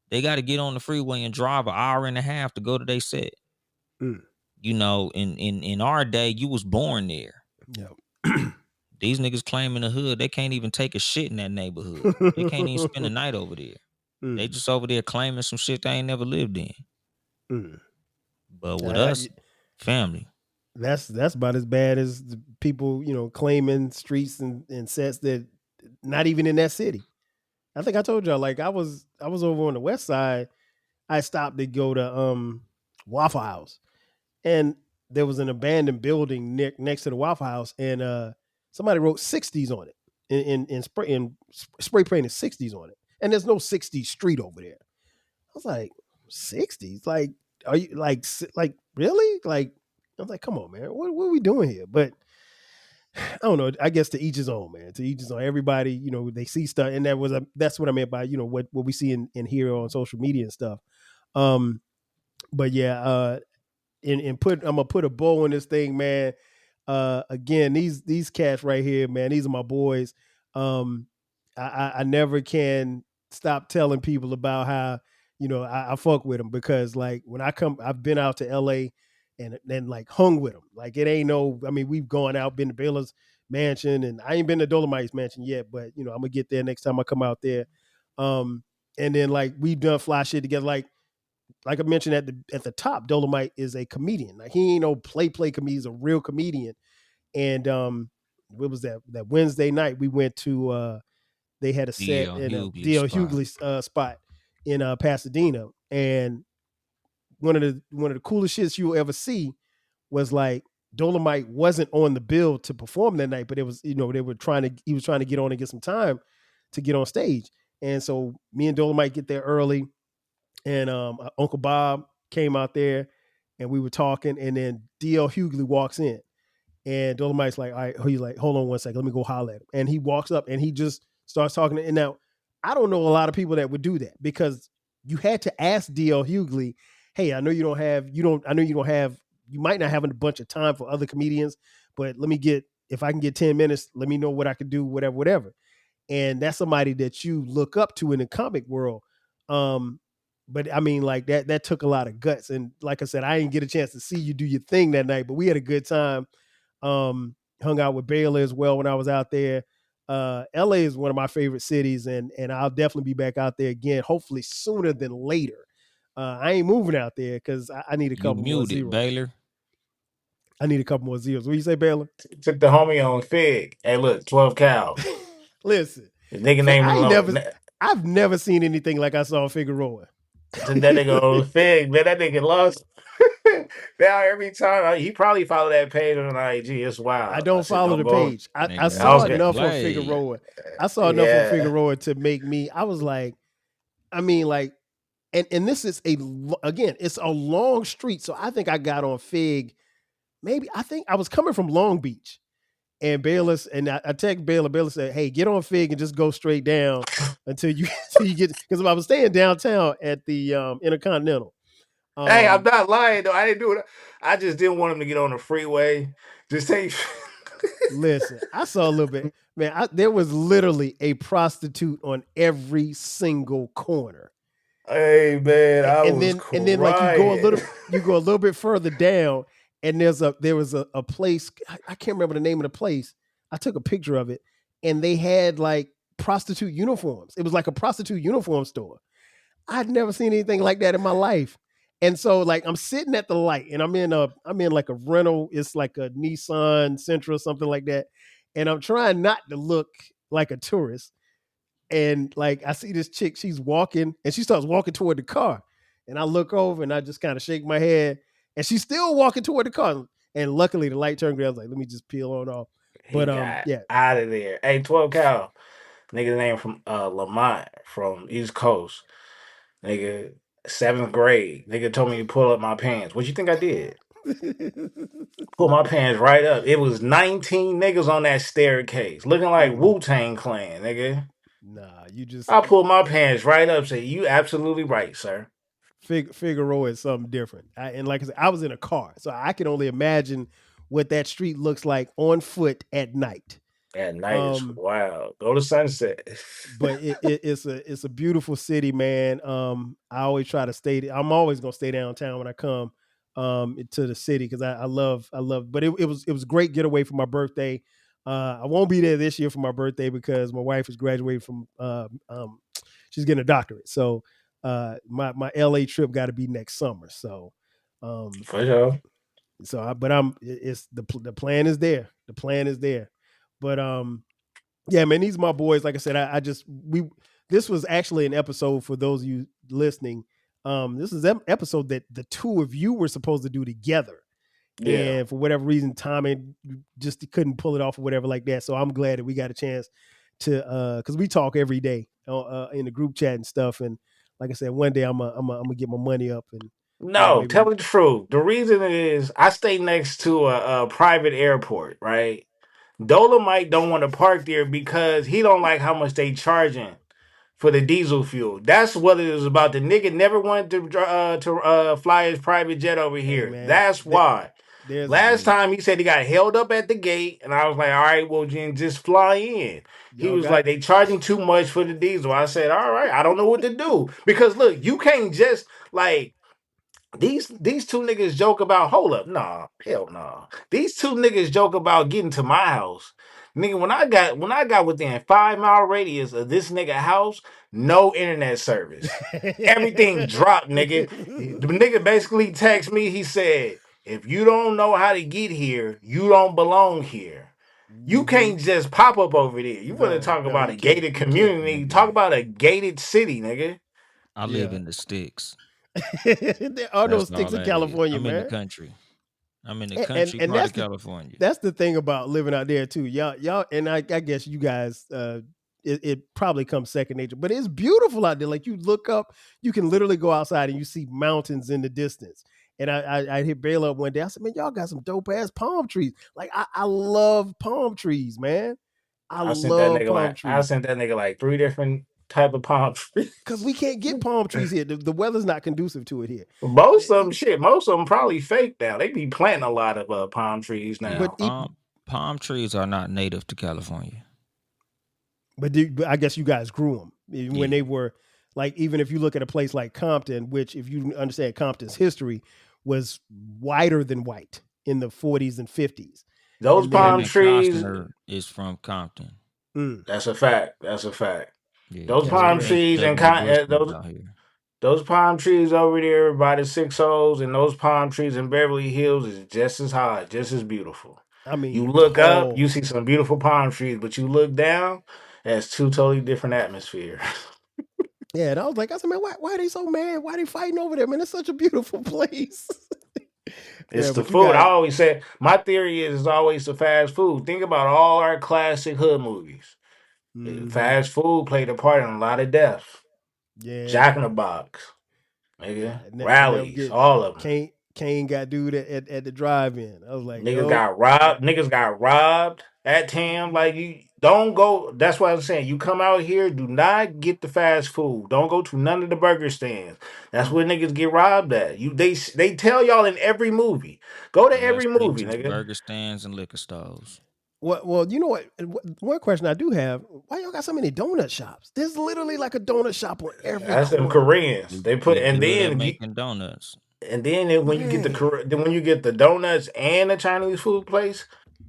[SPEAKER 5] They got to get on the freeway and drive an hour and a half to go to their set. You know, in our day, you was born there.
[SPEAKER 4] Yeah.
[SPEAKER 5] These niggas claiming the hood, they can't even take a shit in that neighborhood. They can't even spend the night over there. They just over there claiming some shit they ain't never lived in. But with us, family.
[SPEAKER 4] That's about as bad as the people, you know, claiming streets and sets that not even in that city. I think I told y'all, like I was over on the west side. I stopped to go to Waffle House, and there was an abandoned building next to the Waffle House, and somebody wrote 60s on it in spray painted 60s on it, and there's no 60s street over there. I was like, 60s? Like, are you like really? Like, I was like, come on, man, what are we doing here? But I don't know. I guess to each his own, man. To each his own. Everybody, you know, they see stuff, and that's what I meant by, you know, what we see in here on social media and stuff. But yeah, I'm gonna put a bow on this thing, man. Again, these cats right here, man, these are my boys. I never can stop telling people about how, you know, I fuck with them, because like when I've been out to LA and then like hung with them. Like it ain't no, I mean, we've gone out, been to Baylor's mansion, and I ain't been to Dolemite's mansion yet, but you know, I'm gonna get there next time I come out there. And then like we've done fly shit together. Like I mentioned at the top, Dolemite is a comedian. Like he ain't no play comedian, he's a real comedian. And what was that Wednesday night we went to they had a set in a D.L. Hughley spot in Pasadena, and one of the coolest shits you'll ever see was like Dolemite wasn't on the bill to perform that night, but it was, you know, he was trying to get on and get some time to get on stage. And so me and Dolemite get there early, and Uncle Bob came out there, and we were talking, and then D.L. Hughley walks in, and Dolemite's like, all right, he's like, hold on one second, let me go holler at him. And he walks up and he just starts talking. And now I don't know a lot of people that would do that, because you had to ask D.L. Hughley, hey, I know you might not have a bunch of time for other comedians, but if I can get 10 minutes, let me know what I can do, whatever. And that's somebody that you look up to in the comic world. But I mean, like that took a lot of guts. And like I said, I didn't get a chance to see you do your thing that night, but we had a good time. Hung out with Baylor as well when I was out there. LA is one of my favorite cities, and I'll definitely be back out there again, hopefully sooner than later. I ain't moving out there because I need a couple more zeros.
[SPEAKER 5] Baylor.
[SPEAKER 4] I need a couple more zeros. What you say, Baylor?
[SPEAKER 6] Took the homie on Fig. Hey, look, 12 cows.
[SPEAKER 4] Listen,
[SPEAKER 6] the nigga name
[SPEAKER 4] I've never seen anything like I saw in Figueroa.
[SPEAKER 6] That nigga on Fig, man, that nigga lost. Now every time he probably followed that page on IG. It's wild.
[SPEAKER 4] I don't follow the page. I saw enough on Figueroa. I saw enough on Figueroa to make me. I was like, I mean, like, and this is it's a long street. So I think I got on Fig. Maybe I think I was coming from Long Beach, and Baylor, and I text Baylor. Baylor said, "Hey, get on Fig and just go straight down until you get." Because I was staying downtown at the Intercontinental.
[SPEAKER 6] Hey, I'm not lying though. I didn't do it. I just didn't want him to get on the freeway. Just take.
[SPEAKER 4] Listen, I saw a little bit, man. There was literally a prostitute on every single corner.
[SPEAKER 6] Hey man, I
[SPEAKER 4] And
[SPEAKER 6] was
[SPEAKER 4] then like
[SPEAKER 6] crying.
[SPEAKER 4] you go a little bit further down, and there was a place, I can't remember the name of the place. I took a picture of it, and they had like prostitute uniforms. It was like a prostitute uniform store. I'd never seen anything like that in my life. And so like I'm sitting at the light, and I'm in like a rental. It's like a Nissan Sentra, something like that. And I'm trying not to look like a tourist. And like I see this chick, she's walking, and she starts walking toward the car. And I look over and I just kind of shake my head, and she's still walking toward the car. And luckily the light turned green. I was like, let me just peel on off.
[SPEAKER 6] He
[SPEAKER 4] But
[SPEAKER 6] got
[SPEAKER 4] yeah.
[SPEAKER 6] out of there. Hey, 12 Cal. Nigga name from Lamont from East Coast. Nigga, seventh grade. Nigga told me to pull up my pants. What you think I did? Pull my pants right up. It was 19 niggas on that staircase, looking like
[SPEAKER 4] Mm-mm.
[SPEAKER 6] Wu-Tang Clan, nigga.
[SPEAKER 4] Nah, you just
[SPEAKER 6] I pulled my pants right up. Say, you absolutely right, sir.
[SPEAKER 4] Figaro is something different. And like I said, I was in a car, so I can only imagine what that street looks like on foot at night.
[SPEAKER 6] At night is
[SPEAKER 4] Um,
[SPEAKER 6] wild. Go to Sunset.
[SPEAKER 4] but it's a beautiful city, man. I always try to stay. I'm always gonna stay downtown when I come to the city because I love. But it was a great getaway for my birthday. I won't be there this year for my birthday because my wife is graduating from she's getting a doctorate. So my LA trip got to be next summer. So
[SPEAKER 6] For sure.
[SPEAKER 4] but it's the plan is there. The plan is there. But yeah, man, these are my boys. Like I said, I just this was actually an episode for those of you listening. This is an episode that the two of you were supposed to do together.
[SPEAKER 6] Yeah.
[SPEAKER 4] And for whatever reason, Tommy just couldn't pull it off or whatever like that. So I'm glad that we got a chance to because we talk every day in the group chat and stuff. And like I said, one day I'm gonna get my money up and
[SPEAKER 6] No,
[SPEAKER 4] maybe.
[SPEAKER 6] tell me the truth. The reason is I stay next to a private airport, right? Dolomite don't want to park there because he don't like how much they charging for the diesel fuel. That's what it was about. The nigga never wanted to fly his private jet over
[SPEAKER 4] Hey
[SPEAKER 6] here.
[SPEAKER 4] man,
[SPEAKER 6] That's why.
[SPEAKER 4] there's
[SPEAKER 6] Last time he said he got held up at the gate, and I was like, all right, well, then just fly in. He
[SPEAKER 4] y'all
[SPEAKER 6] was
[SPEAKER 4] got
[SPEAKER 6] like, they charging too much for the diesel. I said, all right, I don't know what to do. Because look, you can't just like these two niggas joke about hold up, nah, hell nah. These two niggas joke about getting to my house. Nigga, when I got within 5 mile radius of this nigga house, no internet service. Everything dropped, nigga. The nigga basically texted me, he said, if you don't know how to get here, you don't belong here. You
[SPEAKER 4] Mhm.
[SPEAKER 6] can't just pop up over there. You want to
[SPEAKER 4] No,
[SPEAKER 6] talk
[SPEAKER 4] no,
[SPEAKER 6] about
[SPEAKER 4] you
[SPEAKER 6] a
[SPEAKER 4] can't.
[SPEAKER 6] gated
[SPEAKER 4] You can't.
[SPEAKER 6] community, talk about a gated city, nigga.
[SPEAKER 5] I live
[SPEAKER 4] Yeah.
[SPEAKER 5] in the sticks.
[SPEAKER 4] There are no
[SPEAKER 5] That's all
[SPEAKER 4] sticks in
[SPEAKER 5] that is.
[SPEAKER 4] California,
[SPEAKER 5] I'm in the
[SPEAKER 4] man.
[SPEAKER 5] country. I'm in the
[SPEAKER 4] And
[SPEAKER 5] country
[SPEAKER 4] and
[SPEAKER 5] part of California.
[SPEAKER 4] that's the thing about living out there too. Y'all and I guess you guys it probably comes second nature, but it's beautiful out there. Like you look up, you can literally go outside and you see mountains in the distance. And I hit Baylor up one day. I said, man, y'all got some dope ass palm trees. Like I love palm trees, man. I love palm
[SPEAKER 6] I
[SPEAKER 4] trees.
[SPEAKER 6] sent that nigga like three different type of palm trees.
[SPEAKER 4] Because we can't get palm trees here. The weather's not conducive to it here.
[SPEAKER 6] Most of them shit. Most of them probably fake now. They be planting a lot of palm trees
[SPEAKER 5] Yeah,
[SPEAKER 4] But
[SPEAKER 6] now.
[SPEAKER 5] palm trees are not native to California.
[SPEAKER 4] but I guess you guys grew them when
[SPEAKER 5] Yeah.
[SPEAKER 4] they were like, even if you look at a place like Compton, which if you understand Compton's history was whiter than white in the 40s and 50s.
[SPEAKER 6] Those
[SPEAKER 4] And then
[SPEAKER 6] palm
[SPEAKER 5] Kevin
[SPEAKER 6] trees.
[SPEAKER 5] Costner is from Compton.
[SPEAKER 6] That's a fact. That's a fact.
[SPEAKER 5] Yeah,
[SPEAKER 6] Those
[SPEAKER 5] that's
[SPEAKER 4] hell
[SPEAKER 5] where
[SPEAKER 6] palm
[SPEAKER 4] yeah.
[SPEAKER 5] H.
[SPEAKER 6] trees and
[SPEAKER 5] W. Bush was
[SPEAKER 6] those
[SPEAKER 5] out here.
[SPEAKER 6] those palm trees over there by the 6 O's and those palm trees in Beverly Hills is just as high, just as beautiful.
[SPEAKER 4] I
[SPEAKER 6] You
[SPEAKER 4] mean,
[SPEAKER 6] look up, you
[SPEAKER 4] tall.
[SPEAKER 6] see some beautiful palm trees, but you look down, that's two totally different atmospheres.
[SPEAKER 4] Yeah, and I was like, I said, man, why are they so mad? Why are they fighting over there, man? It's such a beautiful place.
[SPEAKER 6] It's
[SPEAKER 4] Yeah,
[SPEAKER 6] the
[SPEAKER 4] but you
[SPEAKER 6] food. I
[SPEAKER 4] guys,
[SPEAKER 6] always say my theory is it's always the fast food. Think about all our classic hood movies.
[SPEAKER 4] mm-hmm.
[SPEAKER 6] Fast food played a part in a lot of deaths.
[SPEAKER 4] Yeah,
[SPEAKER 6] Jack in the Box, nigga,
[SPEAKER 4] yeah. And never
[SPEAKER 6] rallies,
[SPEAKER 4] get
[SPEAKER 6] all of them.
[SPEAKER 4] Kane got dude at the drive-in. I was like,
[SPEAKER 6] Niggas
[SPEAKER 4] nope.
[SPEAKER 6] got robbed. Niggas got robbed at Tam. Like you don't go. That's what I'm saying. You come out here, do not get the fast food. Don't go to none of the burger stands. That's where niggas get robbed at. They tell y'all in every movie. Go to
[SPEAKER 5] Yeah,
[SPEAKER 6] every
[SPEAKER 5] stick
[SPEAKER 6] movie,
[SPEAKER 5] to
[SPEAKER 6] nigga.
[SPEAKER 5] burger stands and liquor stores.
[SPEAKER 4] Well, you know what? One question I do have: why y'all got so many donut shops? There's literally like a donut shop on every
[SPEAKER 6] That's them
[SPEAKER 4] corner.
[SPEAKER 6] Koreans. They put
[SPEAKER 5] We
[SPEAKER 6] and
[SPEAKER 5] good at
[SPEAKER 6] then
[SPEAKER 5] making donuts.
[SPEAKER 6] when you get
[SPEAKER 4] Man,
[SPEAKER 6] then when you get the donuts and the Chinese food place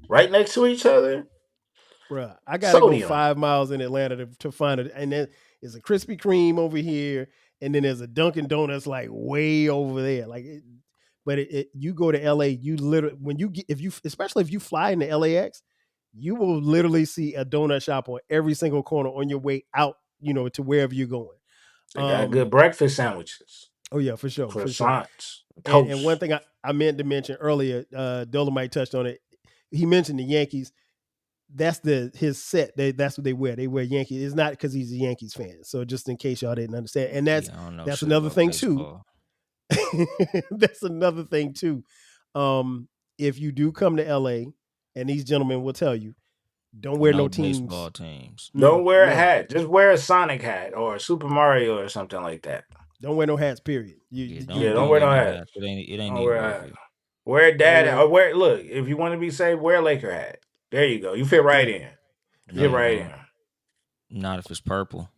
[SPEAKER 6] right next to each other,
[SPEAKER 4] bruh, I got to go
[SPEAKER 6] sodium.
[SPEAKER 4] 5 miles in Atlanta to find it, and then there's a Krispy Kreme over here, and then there's a Dunkin' Donuts like way over there. You go to LA, you literally when you get if you especially if you fly into LAX, you will literally see a donut shop on every single corner on your way out, to wherever you're going.
[SPEAKER 6] They got good breakfast sandwiches,
[SPEAKER 4] Oh yeah, for sure, for sure.
[SPEAKER 6] croissants,
[SPEAKER 4] And one
[SPEAKER 6] toast.
[SPEAKER 4] thing I meant to mention earlier, Dolomite touched on it. He mentioned the Yankees. That's his set. That's what they wear. They wear Yankees. It's not because he's a Yankees fan. So just in case y'all didn't understand, and
[SPEAKER 5] Yeah, I don't know
[SPEAKER 4] that's
[SPEAKER 5] shit
[SPEAKER 4] another
[SPEAKER 5] about
[SPEAKER 4] thing too.
[SPEAKER 5] baseball.
[SPEAKER 4] That's another thing too. If you do come to LA, and these gentlemen will tell you, don't wear
[SPEAKER 5] No
[SPEAKER 4] no teams.
[SPEAKER 5] baseball teams.
[SPEAKER 6] Don't wear a
[SPEAKER 4] None.
[SPEAKER 6] hat. Just wear a Sonic hat or a Super Mario or something like that.
[SPEAKER 4] Don't wear no hats. Period.
[SPEAKER 5] Yeah,
[SPEAKER 6] Yeah, don't
[SPEAKER 5] don't
[SPEAKER 6] wear
[SPEAKER 5] wear
[SPEAKER 6] no
[SPEAKER 5] no
[SPEAKER 6] hat.
[SPEAKER 5] hats. It ain't
[SPEAKER 6] Don't
[SPEAKER 5] even
[SPEAKER 6] wear a
[SPEAKER 5] worth
[SPEAKER 6] hat.
[SPEAKER 5] it.
[SPEAKER 6] Wear a
[SPEAKER 4] Don't
[SPEAKER 6] dad
[SPEAKER 4] wear.
[SPEAKER 6] or wear look, if you want to be safe, wear a Laker hat. There you go. You fit right
[SPEAKER 4] Yeah.
[SPEAKER 6] in.
[SPEAKER 5] No,
[SPEAKER 6] Fit
[SPEAKER 5] you
[SPEAKER 4] Yeah.
[SPEAKER 6] right
[SPEAKER 5] don't.
[SPEAKER 6] in.
[SPEAKER 5] Not if it's purple.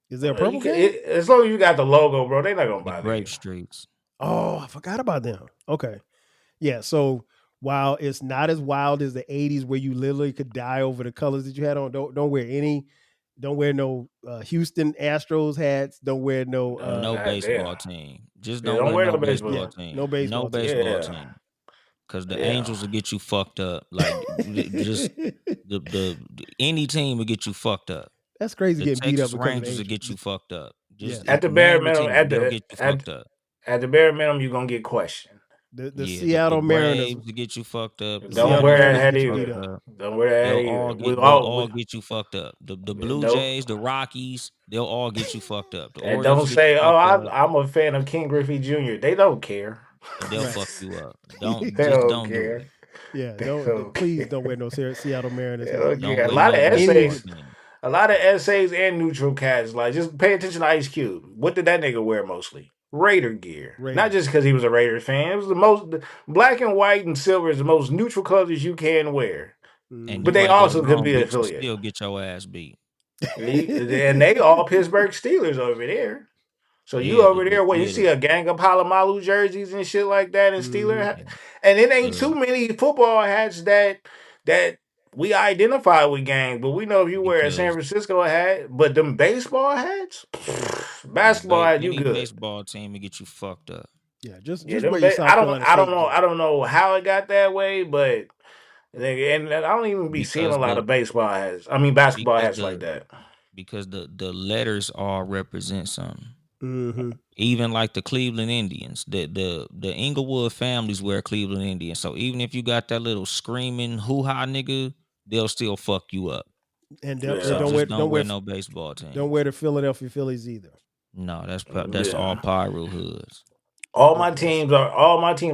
[SPEAKER 4] Is there a
[SPEAKER 6] You
[SPEAKER 4] purple
[SPEAKER 6] can,
[SPEAKER 4] game?
[SPEAKER 6] as long as you got the logo, bro, they not gonna
[SPEAKER 5] The
[SPEAKER 6] bother
[SPEAKER 5] grape
[SPEAKER 6] you.
[SPEAKER 5] streets.
[SPEAKER 4] Oh, I forgot about them. Okay. Yeah. So while it's not as wild as the '80s, where you literally could die over the colors that you had on, don't wear any. Don't wear no Houston Astros hats. Don't wear no.
[SPEAKER 6] Oh,
[SPEAKER 5] No
[SPEAKER 6] goddamn.
[SPEAKER 5] baseball team. Just
[SPEAKER 6] Yeah,
[SPEAKER 5] don't
[SPEAKER 6] don't
[SPEAKER 5] wear
[SPEAKER 6] wear
[SPEAKER 5] no
[SPEAKER 6] no
[SPEAKER 5] baseball
[SPEAKER 4] Yeah,
[SPEAKER 6] baseball.
[SPEAKER 5] team.
[SPEAKER 4] no
[SPEAKER 5] No
[SPEAKER 4] baseball team.
[SPEAKER 5] baseball
[SPEAKER 6] Yeah.
[SPEAKER 5] team. Because the
[SPEAKER 6] Yeah.
[SPEAKER 5] Angels will get you fucked up. Like just the any team will get you fucked up.
[SPEAKER 4] That's crazy
[SPEAKER 5] The
[SPEAKER 4] getting beat up
[SPEAKER 5] Texas
[SPEAKER 4] because of the
[SPEAKER 5] Rangers will
[SPEAKER 4] Angels.
[SPEAKER 5] get you fucked up.
[SPEAKER 4] Yeah.
[SPEAKER 5] Just
[SPEAKER 6] At the bare
[SPEAKER 5] name a
[SPEAKER 6] minimum,
[SPEAKER 5] team, they'll get you fucked up.
[SPEAKER 6] at the bare minimum, you're gonna get questioned.
[SPEAKER 4] The
[SPEAKER 5] Yeah, the
[SPEAKER 4] Seattle Mariners.
[SPEAKER 5] Braves will get you fucked up.
[SPEAKER 4] The
[SPEAKER 5] The
[SPEAKER 6] Don't
[SPEAKER 4] Seattle
[SPEAKER 6] wear
[SPEAKER 5] Mariners will
[SPEAKER 6] that
[SPEAKER 4] Mariners
[SPEAKER 5] get
[SPEAKER 6] hat
[SPEAKER 4] get
[SPEAKER 5] you
[SPEAKER 4] you beat
[SPEAKER 5] fucked
[SPEAKER 6] either.
[SPEAKER 4] up.
[SPEAKER 5] up.
[SPEAKER 6] Don't wear that hat
[SPEAKER 5] They'll
[SPEAKER 6] either.
[SPEAKER 5] all get you fucked up. The Blue
[SPEAKER 6] Don't
[SPEAKER 5] Jays, the Rockies, they'll all get you fucked up. The
[SPEAKER 6] and
[SPEAKER 5] Orioles
[SPEAKER 6] don't
[SPEAKER 5] will get you
[SPEAKER 6] say, "Oh,
[SPEAKER 5] fucked up.
[SPEAKER 6] I'm a fan of King Griffey Jr." They don't care.
[SPEAKER 5] They'll
[SPEAKER 4] Right.
[SPEAKER 5] fuck you up.
[SPEAKER 6] They
[SPEAKER 5] Just
[SPEAKER 6] don't
[SPEAKER 5] don't do
[SPEAKER 6] care.
[SPEAKER 5] it.
[SPEAKER 4] Yeah.
[SPEAKER 6] They
[SPEAKER 4] Don't
[SPEAKER 6] don't
[SPEAKER 4] please
[SPEAKER 6] care.
[SPEAKER 4] don't wear no Seattle Mariners
[SPEAKER 6] They
[SPEAKER 4] hat.
[SPEAKER 6] don't
[SPEAKER 5] Don't
[SPEAKER 6] care.
[SPEAKER 5] wear no baseball team.
[SPEAKER 6] A lot of essays and neutral cats. Like, just pay attention to Ice Cube. What did that nigga wear mostly? Raider gear. Not
[SPEAKER 4] Raiders.
[SPEAKER 6] just because he was a Raider fan. It was the black and white and silver is the most neutral colors you can wear.
[SPEAKER 5] And
[SPEAKER 6] But
[SPEAKER 5] you
[SPEAKER 4] Mhm.
[SPEAKER 6] they
[SPEAKER 5] might go to
[SPEAKER 6] also could
[SPEAKER 5] Long
[SPEAKER 6] be
[SPEAKER 5] Beach and
[SPEAKER 6] affiliated.
[SPEAKER 5] still get your ass beat.
[SPEAKER 6] And they all Pittsburgh Steelers over there. So you
[SPEAKER 5] Yeah,
[SPEAKER 6] over there when you
[SPEAKER 5] yeah,
[SPEAKER 6] see a gang of Palomalu jerseys and shit like that and
[SPEAKER 4] Mhm.
[SPEAKER 6] and it ain't
[SPEAKER 5] the
[SPEAKER 6] too many football hats that we identify with gangs, but we know if you wear a San
[SPEAKER 5] because
[SPEAKER 6] Francisco hat, but them baseball hats, basketball hat, you
[SPEAKER 5] any
[SPEAKER 6] good.
[SPEAKER 5] baseball team will get you fucked up.
[SPEAKER 4] Yeah. Just
[SPEAKER 6] Yeah,
[SPEAKER 4] just wear your South Carolina State
[SPEAKER 6] I
[SPEAKER 4] gear.
[SPEAKER 6] don't know how it got that way, but and I don't even be seeing a
[SPEAKER 5] because
[SPEAKER 6] lot
[SPEAKER 5] the
[SPEAKER 6] of baseball hats. I mean basketball
[SPEAKER 5] because
[SPEAKER 6] hats like
[SPEAKER 5] the
[SPEAKER 6] that.
[SPEAKER 5] because the letters all represent something.
[SPEAKER 4] Mm-hmm.
[SPEAKER 5] Even like the Cleveland Indians, the Inglewood families wear Cleveland Indians. So even if you got that little screaming hoo ha nigga, they'll still fuck you up.
[SPEAKER 4] And
[SPEAKER 5] So
[SPEAKER 6] Yeah.
[SPEAKER 5] just don't wear no baseball
[SPEAKER 4] don't wear
[SPEAKER 5] teams.
[SPEAKER 4] the Philadelphia Phillies either.
[SPEAKER 5] No, that's all
[SPEAKER 6] Yeah.
[SPEAKER 5] Pyro hoods.
[SPEAKER 4] Yes.
[SPEAKER 6] All my teams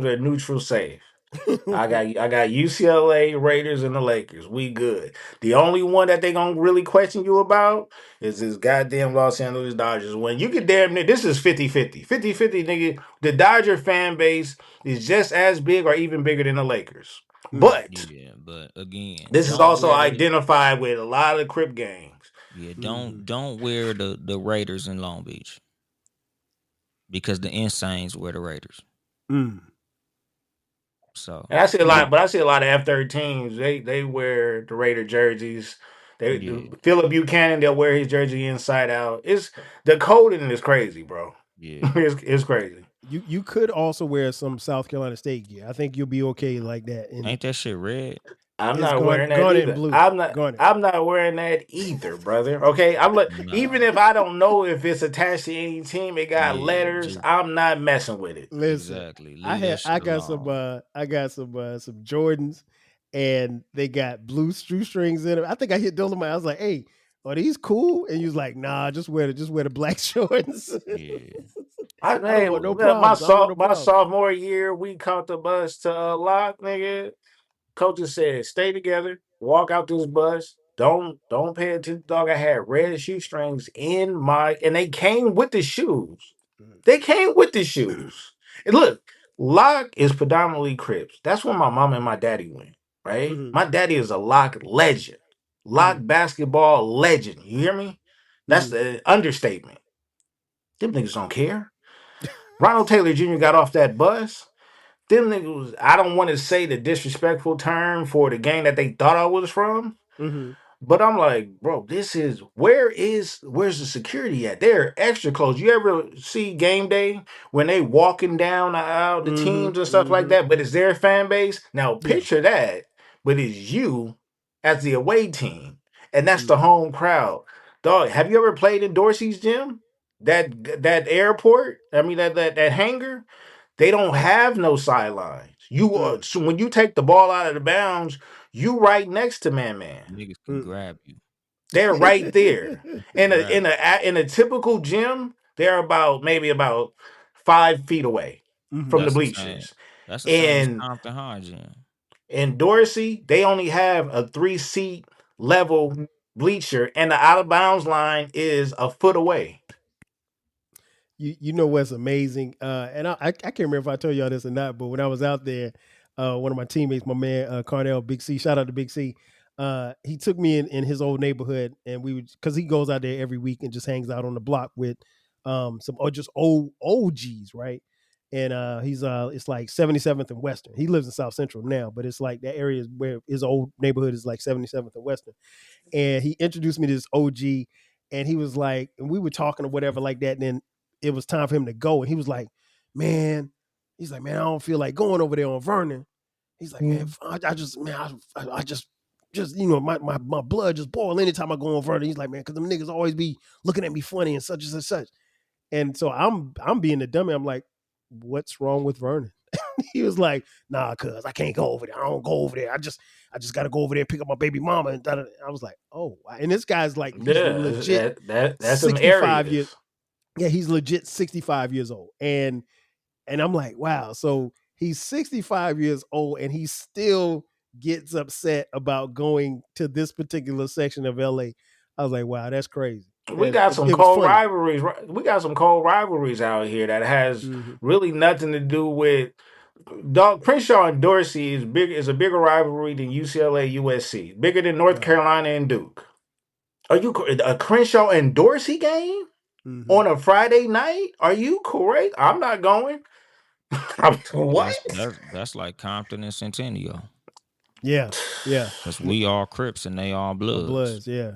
[SPEAKER 6] are neutral safe. I got UCLA, Raiders, and the Lakers. We good. The only one that they gonna really question you about is this goddamn Los Angeles Dodgers. When you get damn near this is 50-50. 50-50, nigga. The Dodger fan base is just as big or even bigger than the Lakers.
[SPEAKER 4] Mm.
[SPEAKER 6] But
[SPEAKER 5] Yeah, but again,
[SPEAKER 6] this is
[SPEAKER 5] don't
[SPEAKER 6] also
[SPEAKER 5] wear the
[SPEAKER 6] identified with a lot of Crip gangs.
[SPEAKER 5] yeah,
[SPEAKER 4] Mhm.
[SPEAKER 5] don't wear the Raiders in Long Beach because the Insanes wear the Raiders.
[SPEAKER 4] Mm.
[SPEAKER 5] So
[SPEAKER 6] And I see a
[SPEAKER 4] Yeah.
[SPEAKER 6] lot, but I see a lot of F-13s. They wear the Raider jerseys.
[SPEAKER 5] yeah,
[SPEAKER 6] Philip Buchanan, they'll wear his jersey inside out. It's the coding is crazy, bro.
[SPEAKER 5] yeah.
[SPEAKER 6] It's crazy.
[SPEAKER 4] You could also wear some South Carolina State gear. I think you'll be okay like that. And
[SPEAKER 5] Ain't that shit red?
[SPEAKER 6] I'm
[SPEAKER 4] it's
[SPEAKER 6] not wearing that
[SPEAKER 4] garnet and
[SPEAKER 6] either.
[SPEAKER 4] blue. Garnet.
[SPEAKER 6] I'm not wearing that either, brother. Okay, even
[SPEAKER 5] Nah.
[SPEAKER 6] if I don't know if it's attached to any team, it got
[SPEAKER 5] Yeah,
[SPEAKER 6] letters.
[SPEAKER 5] just
[SPEAKER 6] I'm not messing with it.
[SPEAKER 4] Listen,
[SPEAKER 5] exactly. Leave that
[SPEAKER 4] I
[SPEAKER 5] shit
[SPEAKER 4] got
[SPEAKER 5] alone.
[SPEAKER 4] some Jordans, and they got blue shoestrings in them. I think I hit Dolomite. I was like, "Hey, are these cool?" And he was like, "Nah, just wear the black shorts."
[SPEAKER 5] Yeah.
[SPEAKER 4] I don't want no problems. I don't want no
[SPEAKER 6] My
[SPEAKER 4] problems.
[SPEAKER 6] sophomore year, we caught the bus to Lock, nigga. Coaches said, "Stay together, walk out this bus. Don't pay attention, dog." I had red shoestrings in my, and they came with the shoes.
[SPEAKER 4] Mm.
[SPEAKER 6] They came with the shoes. And look, Lock is predominantly Crips. That's where my mom and my daddy went. right?
[SPEAKER 4] Mm-hmm.
[SPEAKER 6] My daddy is a lock legend, lock
[SPEAKER 4] Mm-hmm.
[SPEAKER 6] basketball legend. You hear me? That's
[SPEAKER 4] Mm-hmm.
[SPEAKER 6] the understatement. Them niggas don't care. Ronald Taylor Jr. got off that bus. Them niggas, I don't want to say the disrespectful term for the gang that they thought I was from,
[SPEAKER 4] Mm-hmm.
[SPEAKER 6] but I'm like, bro, where's the security at? They're extra close. You ever see game day when they walking down the aisle, the teams and
[SPEAKER 4] Mm-hmm.
[SPEAKER 6] stuff like
[SPEAKER 4] Mm-hmm.
[SPEAKER 6] that, but it's their fan base? Now
[SPEAKER 4] Yeah.
[SPEAKER 6] picture that, but it's you as the away team, and that's the
[SPEAKER 4] Mm-hmm.
[SPEAKER 6] home crowd. Dog, have you ever played in Dorsey's gym? That airport? I mean that hangar? They don't have no sidelines. So when you take the ball out of the bounds, you right next to man.
[SPEAKER 5] Niggas can
[SPEAKER 4] Mm-hmm.
[SPEAKER 5] grab you.
[SPEAKER 6] They're right there. In a
[SPEAKER 5] Grab
[SPEAKER 6] in a in a typical gym, they're maybe about 5 feet away from
[SPEAKER 4] Mm-hmm.
[SPEAKER 6] the
[SPEAKER 5] That's the same.
[SPEAKER 6] bleachers.
[SPEAKER 5] That's the same as
[SPEAKER 6] In
[SPEAKER 5] Compton High Gym.
[SPEAKER 6] in Dorsey, they only have a 3 seat level bleacher, and the out of bounds line is a foot away.
[SPEAKER 4] You know what's amazing, and I can't remember if I told y'all this or not, but when I was out there, one of my teammates, my man Carnell Big C, shout out to Big C, he took me in his old neighborhood, and we would, because he goes out there every week and just hangs out on the block with some or just old OGs, right? And he's it's like 77th and Western. He lives in South Central now, but it's like that area is where his old neighborhood is, like 77th and Western. And he introduced me to this OG, and he was like, and we were talking or whatever like that. And then it was time for him to go, and he was like, "Man," he's like, "Man, I don't feel like going over there on Vernon." He's like, "Man, I just, man, I just my blood just boil anytime I go on Vernon." He's like, "Man, because them niggas always be looking at me funny and such and such." And so I'm being the dummy. I'm like, "What's wrong with Vernon?" He was like, "Nah, cuz I can't go over there. I don't go over there. I just got to go over there and pick up my baby mama." And da-da-da. I was like, "Oh," wow. And this guy's like, he's
[SPEAKER 6] Yeah,
[SPEAKER 4] legit
[SPEAKER 6] that's some
[SPEAKER 4] 65 years.
[SPEAKER 6] areas.
[SPEAKER 4] Yeah, he's legit 65 years old. And I'm like, wow. So he's 65 years old and he still gets upset about going to this particular section of LA. I was like, wow, that's crazy.
[SPEAKER 6] We
[SPEAKER 4] And
[SPEAKER 6] got
[SPEAKER 4] it,
[SPEAKER 6] some
[SPEAKER 4] it was
[SPEAKER 6] cold
[SPEAKER 4] funny.
[SPEAKER 6] rivalries. We got some cold rivalries out here that has
[SPEAKER 4] Mm-hmm.
[SPEAKER 6] really nothing to do with Dog. Crenshaw and Dorsey is a bigger rivalry than UCLA USC, bigger than North
[SPEAKER 4] Wow.
[SPEAKER 6] Carolina and Duke. Are you a Crenshaw and Dorsey game
[SPEAKER 4] Mm-hmm.
[SPEAKER 6] on a Friday night? Are you correct? I'm not going. What?
[SPEAKER 5] That's like Compton and Centennial.
[SPEAKER 4] Yeah. Yeah.
[SPEAKER 5] Cause we all Crips and they all Bloods.
[SPEAKER 4] Bloods. Yeah.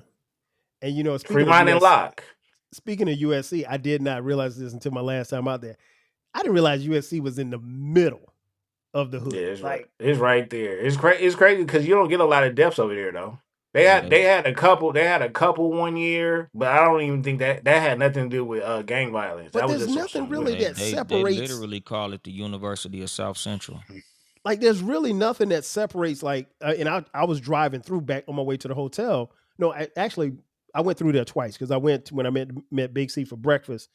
[SPEAKER 4] And
[SPEAKER 6] Fremont and Locke.
[SPEAKER 4] Speaking of USC, I did not realize this until my last time out there. I didn't realize USC was in the middle of the
[SPEAKER 6] Yeah,
[SPEAKER 4] hood.
[SPEAKER 6] it's right.
[SPEAKER 4] Like,
[SPEAKER 6] It's right there. It's crazy because you don't get a lot of deaths over there though. They had
[SPEAKER 5] Yeah,
[SPEAKER 6] they had a couple. They had a couple one year, but I don't even think that had nothing to do with gang violence.
[SPEAKER 4] but
[SPEAKER 6] That was
[SPEAKER 4] there's
[SPEAKER 6] just
[SPEAKER 4] nothing
[SPEAKER 5] yeah.
[SPEAKER 4] really that
[SPEAKER 5] They
[SPEAKER 4] separates.
[SPEAKER 5] literally call it the University of South Central.
[SPEAKER 4] Like, there's really nothing that separates. Like, and I was driving through back on my way to the hotel. No, I went through there twice because I went when I met Big C for breakfast,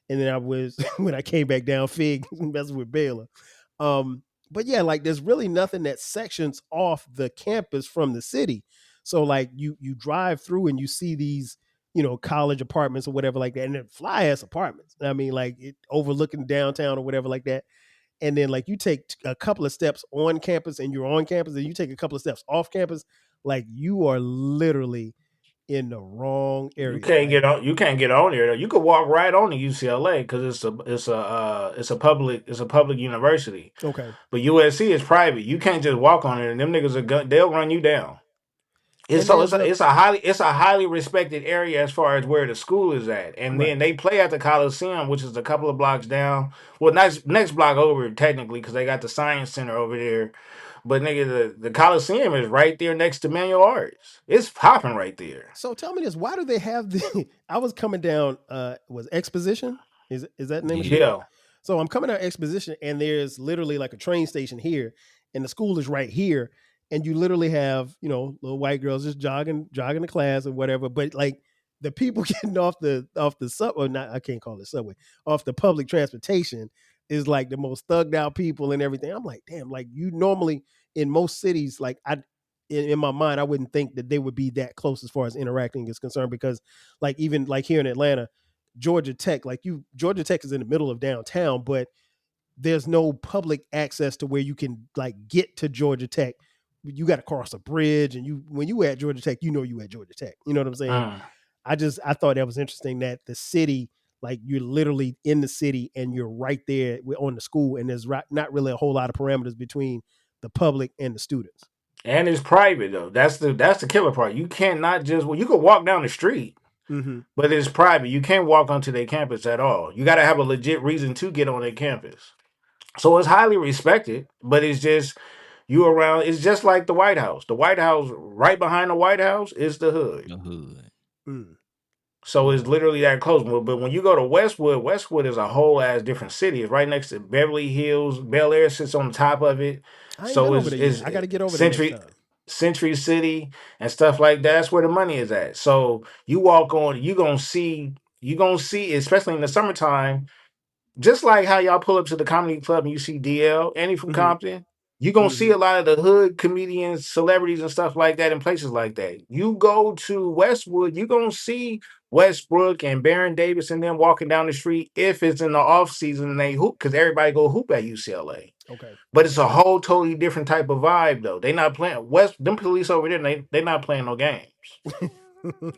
[SPEAKER 4] and then I was when I came back down Fig messing with Baylor. But yeah, like there's really nothing that sections off the campus from the city. So like you drive through and you see these, college apartments or whatever like that, and then fly ass apartments. I mean, like it overlooking downtown or whatever like that. And then like you take a couple of steps on campus and you're on campus, and you take a couple of steps off campus, like you are literally in the wrong
[SPEAKER 6] You
[SPEAKER 4] area.
[SPEAKER 6] can't
[SPEAKER 4] Like,
[SPEAKER 6] get on. You can't get on there. Though. You could walk right on to UCLA because it's a public university.
[SPEAKER 4] okay.
[SPEAKER 6] But USC is private. You can't just walk on it, and them niggas they'll run you down. It's
[SPEAKER 4] And
[SPEAKER 6] so
[SPEAKER 4] there's a
[SPEAKER 6] it's a highly respected area as far as where the school is at, and
[SPEAKER 4] right.
[SPEAKER 6] then they play at the Coliseum, which is a couple of blocks down. Well, next block over technically because they got the Science Center over there. But nigga, the Coliseum is right there next to Manual Arts. It's popping right there.
[SPEAKER 4] So tell me this: why do they have the? I was coming down. Was Exposition? Is that the name of the
[SPEAKER 5] Yeah.
[SPEAKER 4] street?
[SPEAKER 6] Yeah.
[SPEAKER 4] So I'm coming out Exposition, and there's literally like a train station here, and the school is right here, and you literally have little white girls just jogging to class or whatever. But like the people getting off the sub, or not, I can't call it subway, off the public transportation is like the most thugged out people and everything. I'm like, damn, like you normally in most cities, like in my mind, I wouldn't think that they would be that close as far as interacting is concerned, because like even like here in Atlanta, Georgia Tech, Georgia Tech is in the middle of downtown, but there's no public access to where you can like get to Georgia Tech you got to cross a bridge, and when you at Georgia Tech, you at Georgia Tech. You know what I'm saying? I thought that was interesting that the city, like you're literally in the city and you're right there on the school, and there's not really a whole lot of parameters between the public and the students.
[SPEAKER 6] And it's private though. That's the killer part. You can't not just you could walk down the street, but it's private. You can't walk onto their campus at all. You got to have a legit reason to get on their campus. So it's highly respected, but it's just you around. It's just like the White House. The White House, right behind the White House, is the hood.
[SPEAKER 5] The hood.
[SPEAKER 6] So it's literally that close. But when you go to Westwood, Westwood is a whole ass different city. It's right next to Beverly Hills. Bel Air sits on the top of it.
[SPEAKER 4] I ain't
[SPEAKER 6] So
[SPEAKER 4] been
[SPEAKER 6] it's,
[SPEAKER 4] over there
[SPEAKER 6] it's
[SPEAKER 4] yet. I got to get over there next time.
[SPEAKER 6] Century City and stuff like that. That's where the money is at. So you walk on, you're gonna see, especially in the summertime, just like how y'all pull up to the comedy club and you see DL, Andy from Compton, you're gonna see a lot of the hood comedians, celebrities, and stuff like that in places like that. You go to Westwood, you're gonna see Westbrook and Baron Davis and them walking down the street if it's in the off season and they hoop because everybody go hoop at UCLA.
[SPEAKER 4] Okay.
[SPEAKER 6] But it's a whole totally different type of vibe though. They not playing them police over there, they not playing no games.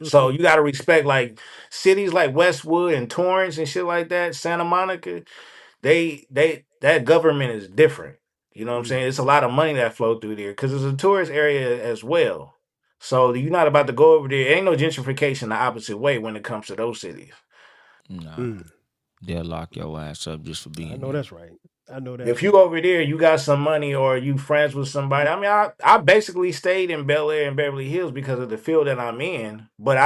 [SPEAKER 6] So you gotta respect like cities like Westwood and Torrance and shit like that, Santa Monica, they that government is different. You know what I'm saying? It's a lot of money that flow through there because it's a tourist area as well. So you're not about to go over there. Ain't no gentrification the opposite way when it comes to those cities.
[SPEAKER 5] Nah. They'll lock your ass up just for being
[SPEAKER 4] I know
[SPEAKER 5] there.
[SPEAKER 4] that's right. I know that.
[SPEAKER 6] If you over there, you got some money or you friends with somebody. I mean, I basically stayed in Bel Air and Beverly Hills because of the field that I'm in, but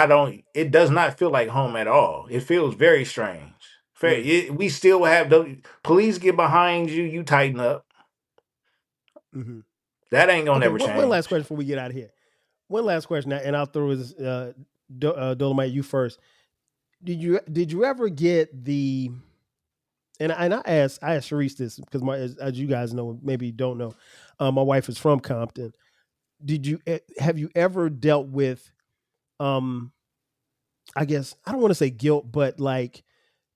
[SPEAKER 6] it does not feel like home at all. It feels very strange. We still have the police get behind you, you tighten up. That ain't gonna never change.
[SPEAKER 4] One last question before we get out of here. One last question, and I'll throw this Dolemite you first. Did you ever get the? And I asked Sharice this because as you guys know, maybe you don't know, my wife is from Compton. Have you ever dealt with, I guess I don't want to say guilt, but like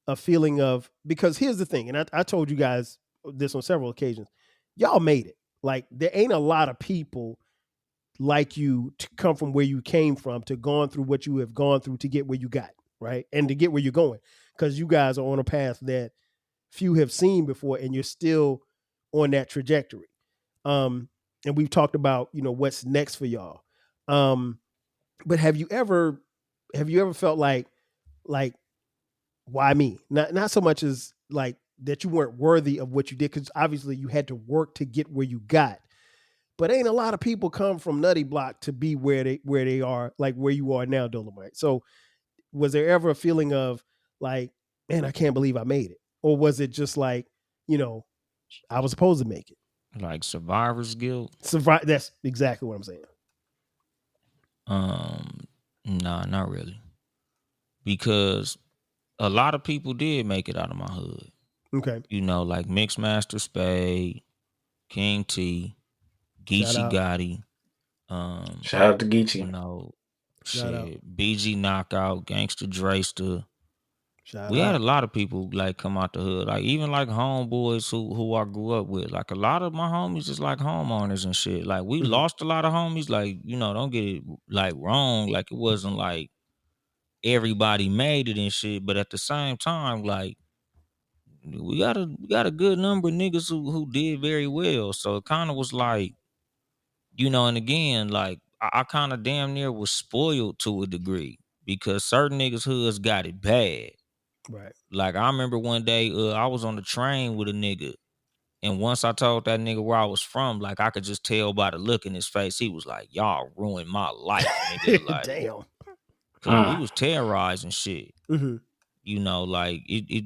[SPEAKER 4] a feeling of, because here's the thing, and I told you guys this on several occasions, y'all made it. Like there ain't a lot of people like you to come from where you came from, to gone through what you have gone through to get where you got, right? And to get where you're going, because you guys are on a path that few have seen before, and you're still on that trajectory. And we've talked about, what's next for y'all. But have you ever felt like why me? Not so much as like that you weren't worthy of what you did, because obviously you had to work to get where you got. But ain't a lot of people come from Nutty Block to be where they are, like where you are now, Dolemite. So was there ever a feeling of like, man, I can't believe I made it? Or was it just like, I was supposed to make it?
[SPEAKER 5] Like survivor's guilt?
[SPEAKER 4] That's exactly what I'm saying.
[SPEAKER 5] Nah, not really. Because a lot of people did make it out of my hood.
[SPEAKER 4] Okay.
[SPEAKER 5] Like Mixmaster Spade, King T, Geechee Gotti.
[SPEAKER 6] Shout out to Geechee.
[SPEAKER 5] BG Knockout, Gangsta Drayster. We had a lot of people like come out the hood, like even like homeboys who I grew up with. Like a lot of my homies is like homeowners and shit. Like we lost a lot of homies. Like don't get it like wrong. Like it wasn't like everybody made it and shit. But at the same time, like we got a good number of niggas who did very well. So it kind of was like, and again, like I kind of damn near was spoiled to a degree because certain niggas hoods got it bad.
[SPEAKER 4] Right.
[SPEAKER 5] Like I remember one day I was on the train with a nigga, and once I told that nigga where I was from, like I could just tell by the look in his face, he was like, "Y'all ruined my life, nigga." Like,
[SPEAKER 4] damn.
[SPEAKER 5] Cause we was terrorizing shit. Like it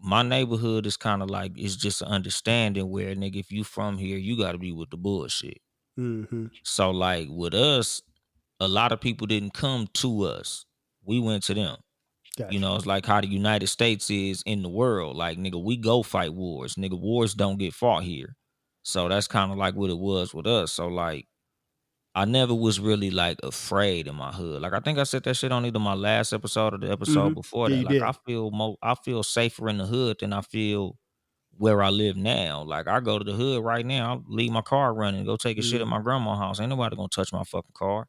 [SPEAKER 5] my neighborhood is kind of like, it's just an understanding where, nigga, if you from here, you got to be with the bullshit. So like with us, a lot of people didn't come to us. We went to them. Gotcha. It's like how the United States is in the world. Like, nigga, we go fight wars. Nigga, wars don't get fought here. So that's kind of like what it was with us. So like, I never was really like afraid in my hood. Like I think I said that shit on either my last episode or the episode before that. Like I feel safer in the hood than I feel where I live now. Like I go to the hood right now, I'll leave my car running, go take a shit at my grandma's house. Ain't nobody gonna touch my fucking car.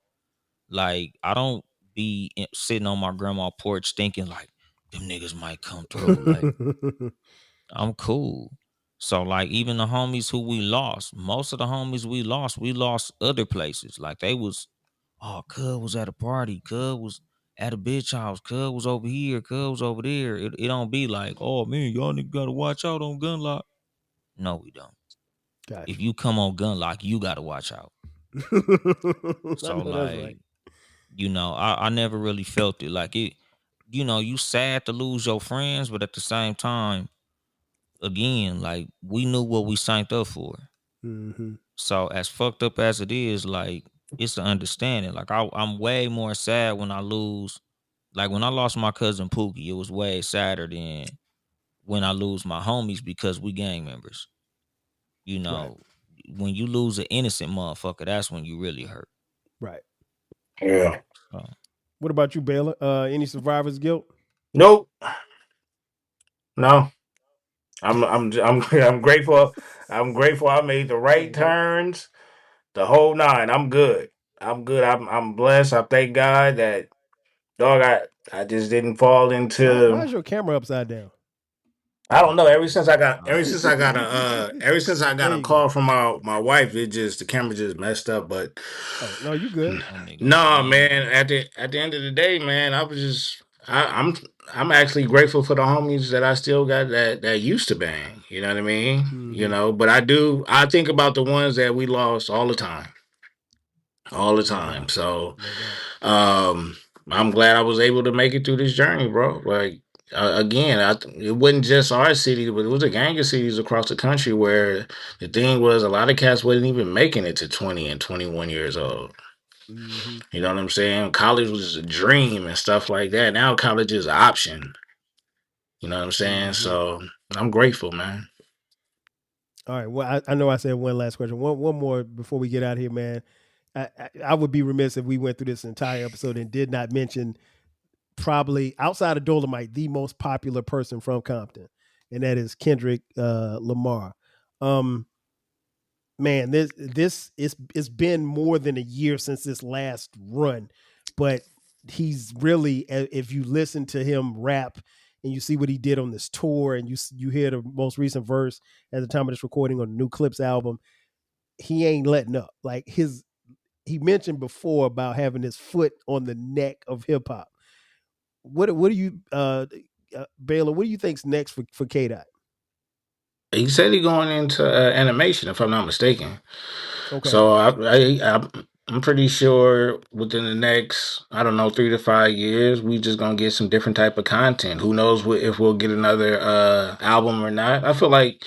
[SPEAKER 5] Like I don't be sitting on my grandma's porch thinking like them niggas might come through. Like I'm cool. So like even the homies who we lost, most of the homies we lost other places. Like they was, oh, cuz was at a party, cuz was at a bitch house, cuz was over here, cuz was over there. It don't be like, oh man, y'all niggas gotta watch out on gun lock. No, we don't.
[SPEAKER 4] Gotcha.
[SPEAKER 5] If you come on gun lock, you gotta watch out.
[SPEAKER 4] I
[SPEAKER 5] So
[SPEAKER 4] know that's right.
[SPEAKER 5] like, I never really felt it. Like it, you sad to lose your friends, but at the same time, again, like we knew what we signed up for.
[SPEAKER 4] Mm-hmm.
[SPEAKER 5] So as fucked up as it is, like it's an understanding. Like I'm way more sad when I lose. Like when I lost my cousin Pookie, it was way sadder than when I lose my homies because we gang members. You
[SPEAKER 4] Right.
[SPEAKER 5] know, when you lose an innocent motherfucker, that's when you really hurt.
[SPEAKER 4] Right.
[SPEAKER 6] Yeah.
[SPEAKER 5] So,
[SPEAKER 4] What about you, Baylor? Any survivor's guilt?
[SPEAKER 6] Nope. No. I'm grateful. I'm grateful I made the right turns. The whole nine. I'm good. I'm good. I'm blessed. I thank God that dog. I just didn't fall
[SPEAKER 4] Why
[SPEAKER 6] into.
[SPEAKER 4] is your camera upside down?
[SPEAKER 6] I don't know. Ever since I got
[SPEAKER 5] uh,
[SPEAKER 4] There
[SPEAKER 6] a
[SPEAKER 4] you go.
[SPEAKER 6] call from my wife, the camera just messed up. But
[SPEAKER 4] Oh no, you good.
[SPEAKER 5] that nigga
[SPEAKER 6] no,
[SPEAKER 5] funny.
[SPEAKER 6] man. At the end of the day, man, I'm actually grateful for the homies that I still got that used to bang. You know what I mean?
[SPEAKER 4] Mm-hmm.
[SPEAKER 6] But I think about the ones that we lost all the time, all the
[SPEAKER 4] No
[SPEAKER 6] time.
[SPEAKER 4] doubt.
[SPEAKER 6] So,
[SPEAKER 4] No doubt.
[SPEAKER 6] um, I'm glad I was able to make it through this journey, bro. Like again, it wasn't just our city, but it was a gang of cities across the country where the thing was a lot of cats wasn't even making it to 20 and 21 years old.
[SPEAKER 4] Mm-hmm.
[SPEAKER 6] You know what I'm saying? College was a dream and stuff like that. Now college is an option. You know what I'm saying?
[SPEAKER 4] Mm-hmm.
[SPEAKER 6] So I'm grateful, man.
[SPEAKER 4] All right. Well, I know I said one last question. One more before we get out of here, man. I would be remiss if we went through this entire episode and did not mention probably outside of Dolomite the most popular person from Compton, and that is Kendrick Lamar. Um, Man, this is it's been more than a year since this last run, but he's really if you listen to him rap and you see what he did on this tour and you hear the most recent verse at the time of this recording on the New Clips album, he ain't letting up. Like he mentioned before about having his foot on the neck of hip hop. What do you Baylor, what do you think's next for K Dot?
[SPEAKER 6] He said he going into animation, if I'm not mistaken.
[SPEAKER 4] Okay.
[SPEAKER 6] So I'm pretty sure within the next, I don't know, 3 to 5 years, we just gonna get some different type of content. Who knows if we'll get another album or not? I feel like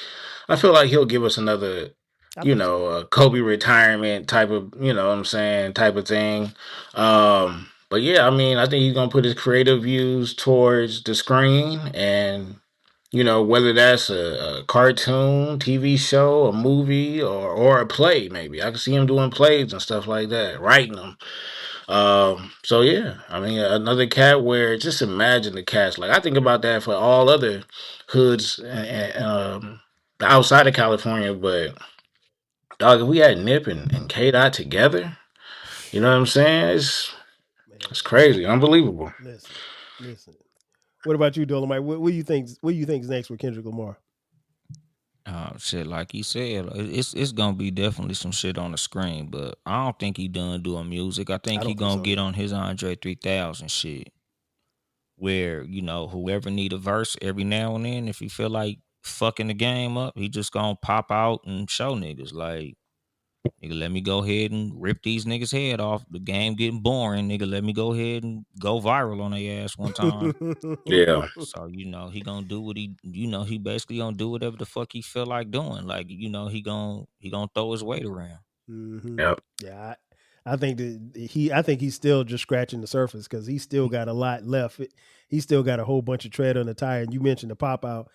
[SPEAKER 6] he'll give us another,
[SPEAKER 4] I think so.
[SPEAKER 6] Kobe retirement type of, what I'm saying, type of thing. But yeah, I mean, I think he's gonna put his creative views towards the screen and whether that's a cartoon, TV show, a movie, or a play, maybe. I can see him doing plays and stuff like that, writing them. So yeah, I mean, another cat where just imagine the cast. Like I think about that for all other hoods outside of California, but dog, if we had Nip and K Dot together, you know what I'm saying? It's
[SPEAKER 4] Man,
[SPEAKER 6] crazy, unbelievable.
[SPEAKER 4] listen, listen. What about you, Dolomite? What do you think? What do you think is next with Kendrick Lamar?
[SPEAKER 5] Shit, like he said, it's gonna be definitely some shit on the screen, but I don't think he done doing music. I
[SPEAKER 4] I
[SPEAKER 5] think he
[SPEAKER 4] don't think
[SPEAKER 5] gonna
[SPEAKER 4] so
[SPEAKER 5] get
[SPEAKER 4] either.
[SPEAKER 5] on his Andre 3000 shit, where whoever need a verse every now and then, if he feel like fucking the game up, he just gonna pop out and show niggas like, nigga, let me go ahead and rip these niggas head off. The game getting boring, nigga. Let me go ahead and go viral on their ass one time.
[SPEAKER 6] Yeah.
[SPEAKER 5] So, he gonna do what he basically gonna do whatever the fuck he feel like doing. Like, he gonna throw his weight around.
[SPEAKER 4] Hmm.
[SPEAKER 6] Yep.
[SPEAKER 4] Yeah, I think I think he's still just scratching the surface because he's still got a lot left. He's still got a whole bunch of tread on the tire. And you mentioned the pop out.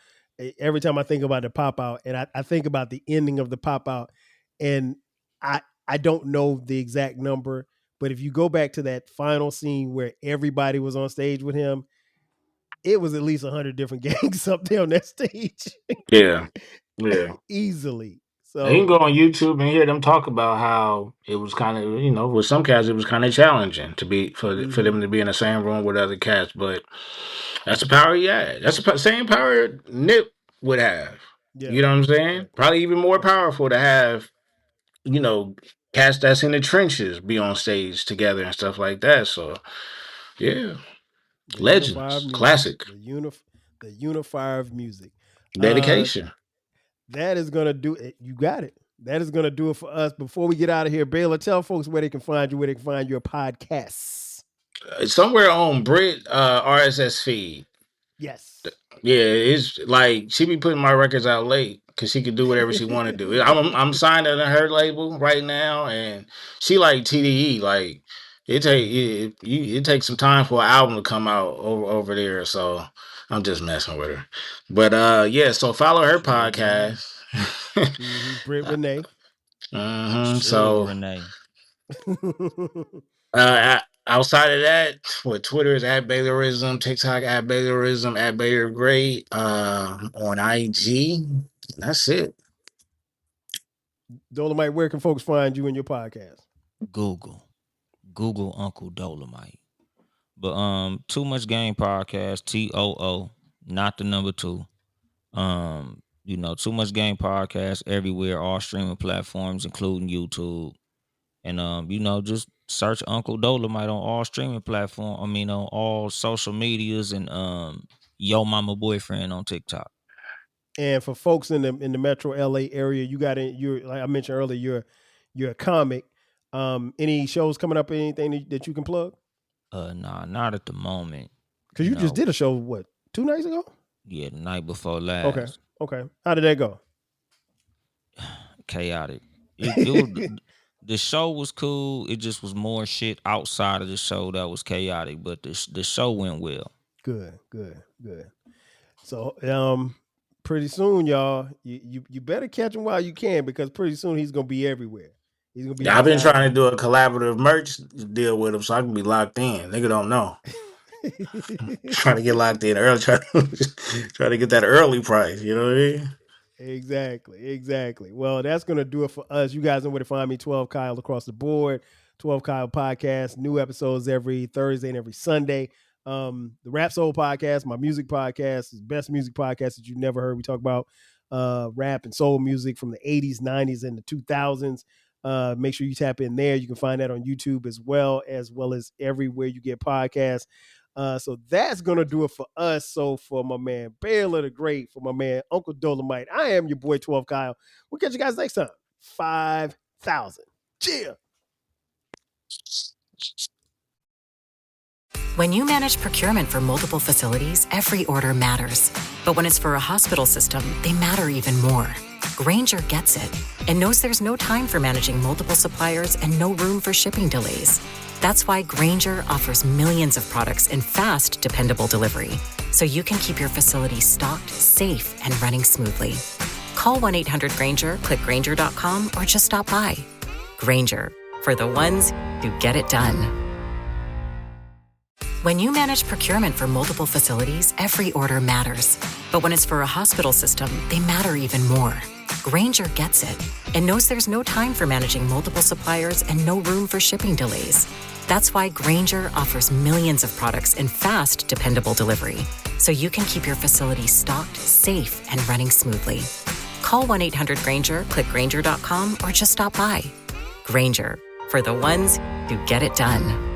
[SPEAKER 4] Every time I think about the pop out, and I think about the ending of the pop out, and I don't know the exact number, but if you go back to that final scene where everybody was on stage with him, it was at least 100 different gangs up there on that stage.
[SPEAKER 6] Yeah.
[SPEAKER 4] Easily.
[SPEAKER 6] You can
[SPEAKER 4] So
[SPEAKER 6] go on YouTube and hear them talk about how it was kind of, with some cats it was kind of challenging to be for them to be in the same room with other cats. But that's the power he had. That's the same power Nip would have.
[SPEAKER 4] yeah.
[SPEAKER 6] You know what I'm saying? Probably even more powerful to have, cats that's in the trenches be on stage together and stuff like that. So yeah,
[SPEAKER 4] The unifier of
[SPEAKER 6] legends,
[SPEAKER 4] music.
[SPEAKER 6] classic,
[SPEAKER 4] The unifier of music.
[SPEAKER 6] dedication.
[SPEAKER 4] That is gonna do it. You got it. That is gonna do it for us. Before we get out of here, Baylor, tell folks where they can find you, where they can find your podcasts.
[SPEAKER 6] It's somewhere on Brit RSS feed.
[SPEAKER 4] Yes.
[SPEAKER 6] Yeah, it's like she be putting my records out late because she can do whatever she want to do. I'm signed under her label right now, and she like TDE. Like it takes some time for an album to come out over there. So I'm just messing with her. But yeah, so follow her podcast.
[SPEAKER 4] Britt Renee.
[SPEAKER 6] So
[SPEAKER 5] Renee.
[SPEAKER 6] outside of that, what Twitter is at Baylorism, TikTok at Baylorism, at Baylor Great, on IG. That's it.
[SPEAKER 4] Dolemite, where can folks find you in your podcast?
[SPEAKER 5] Google Uncle Dolemite. But Too Much Game Podcast, TOO, not the number 2. Too Much Game Podcast everywhere, all streaming platforms, including YouTube. And just search Uncle Dolemite on all streaming platforms. On all social medias, and Yo Mama Boyfriend on TikTok.
[SPEAKER 4] And for folks in the Metro LA area, you're like I mentioned earlier, you're a comic. Any shows coming up? Anything that you can plug?
[SPEAKER 5] Nah, not at the moment.
[SPEAKER 4] Because you just did a show, what, 2 nights ago?
[SPEAKER 5] Yeah, the night before last.
[SPEAKER 4] Okay. How did that go?
[SPEAKER 5] Chaotic. The show was cool. It just was more shit outside of the show that was chaotic, but the show went well.
[SPEAKER 4] Good. So pretty soon, y'all, you better catch him while you can, because pretty soon he's gonna be everywhere. He's gonna be.
[SPEAKER 6] I've been trying to do a collaborative merch deal with him so I can be locked in. Nigga don't know. Trying to get locked in early, trying to get that early price. You know what I mean?
[SPEAKER 4] Exactly. Well, that's going to do it for us. You guys know where to find me, 12 Kyle across the board, 12 Kyle podcast, new episodes every Thursday and every Sunday. The Rap Soul podcast, my music podcast, is the best music podcast that you've never heard. We talk about rap and soul music from the 80s, 90s, and the 2000s. Make sure you tap in there. You can find that on YouTube as well as everywhere you get podcasts. So that's going to do it for us. So for my man Baylor the Great, for my man Uncle Dolemite, I am your boy 12 Kyle. We'll catch you guys next time. 5,000. Cheer.
[SPEAKER 9] When you manage procurement for multiple facilities, every order matters. But when it's for a hospital system, they matter even more. Grainger gets it and knows there's no time for managing multiple suppliers and no room for shipping delays. That's why Grainger offers millions of products in fast, dependable delivery, so you can keep your facility stocked, safe, and running smoothly. Call 1-800-GRAINGER, click Grainger.com, or just stop by. Grainger, for the ones who get it done. When you manage procurement for multiple facilities, every order matters. But when it's for a hospital system, they matter even more. Grainger gets it and knows there's no time for managing multiple suppliers and no room for shipping delays. That's why Grainger offers millions of products in fast, dependable delivery, so you can keep your facility stocked, safe, and running smoothly. Call 1-800-GRAINGER, click Grainger.com, or just stop by. Grainger, for the ones who get it done.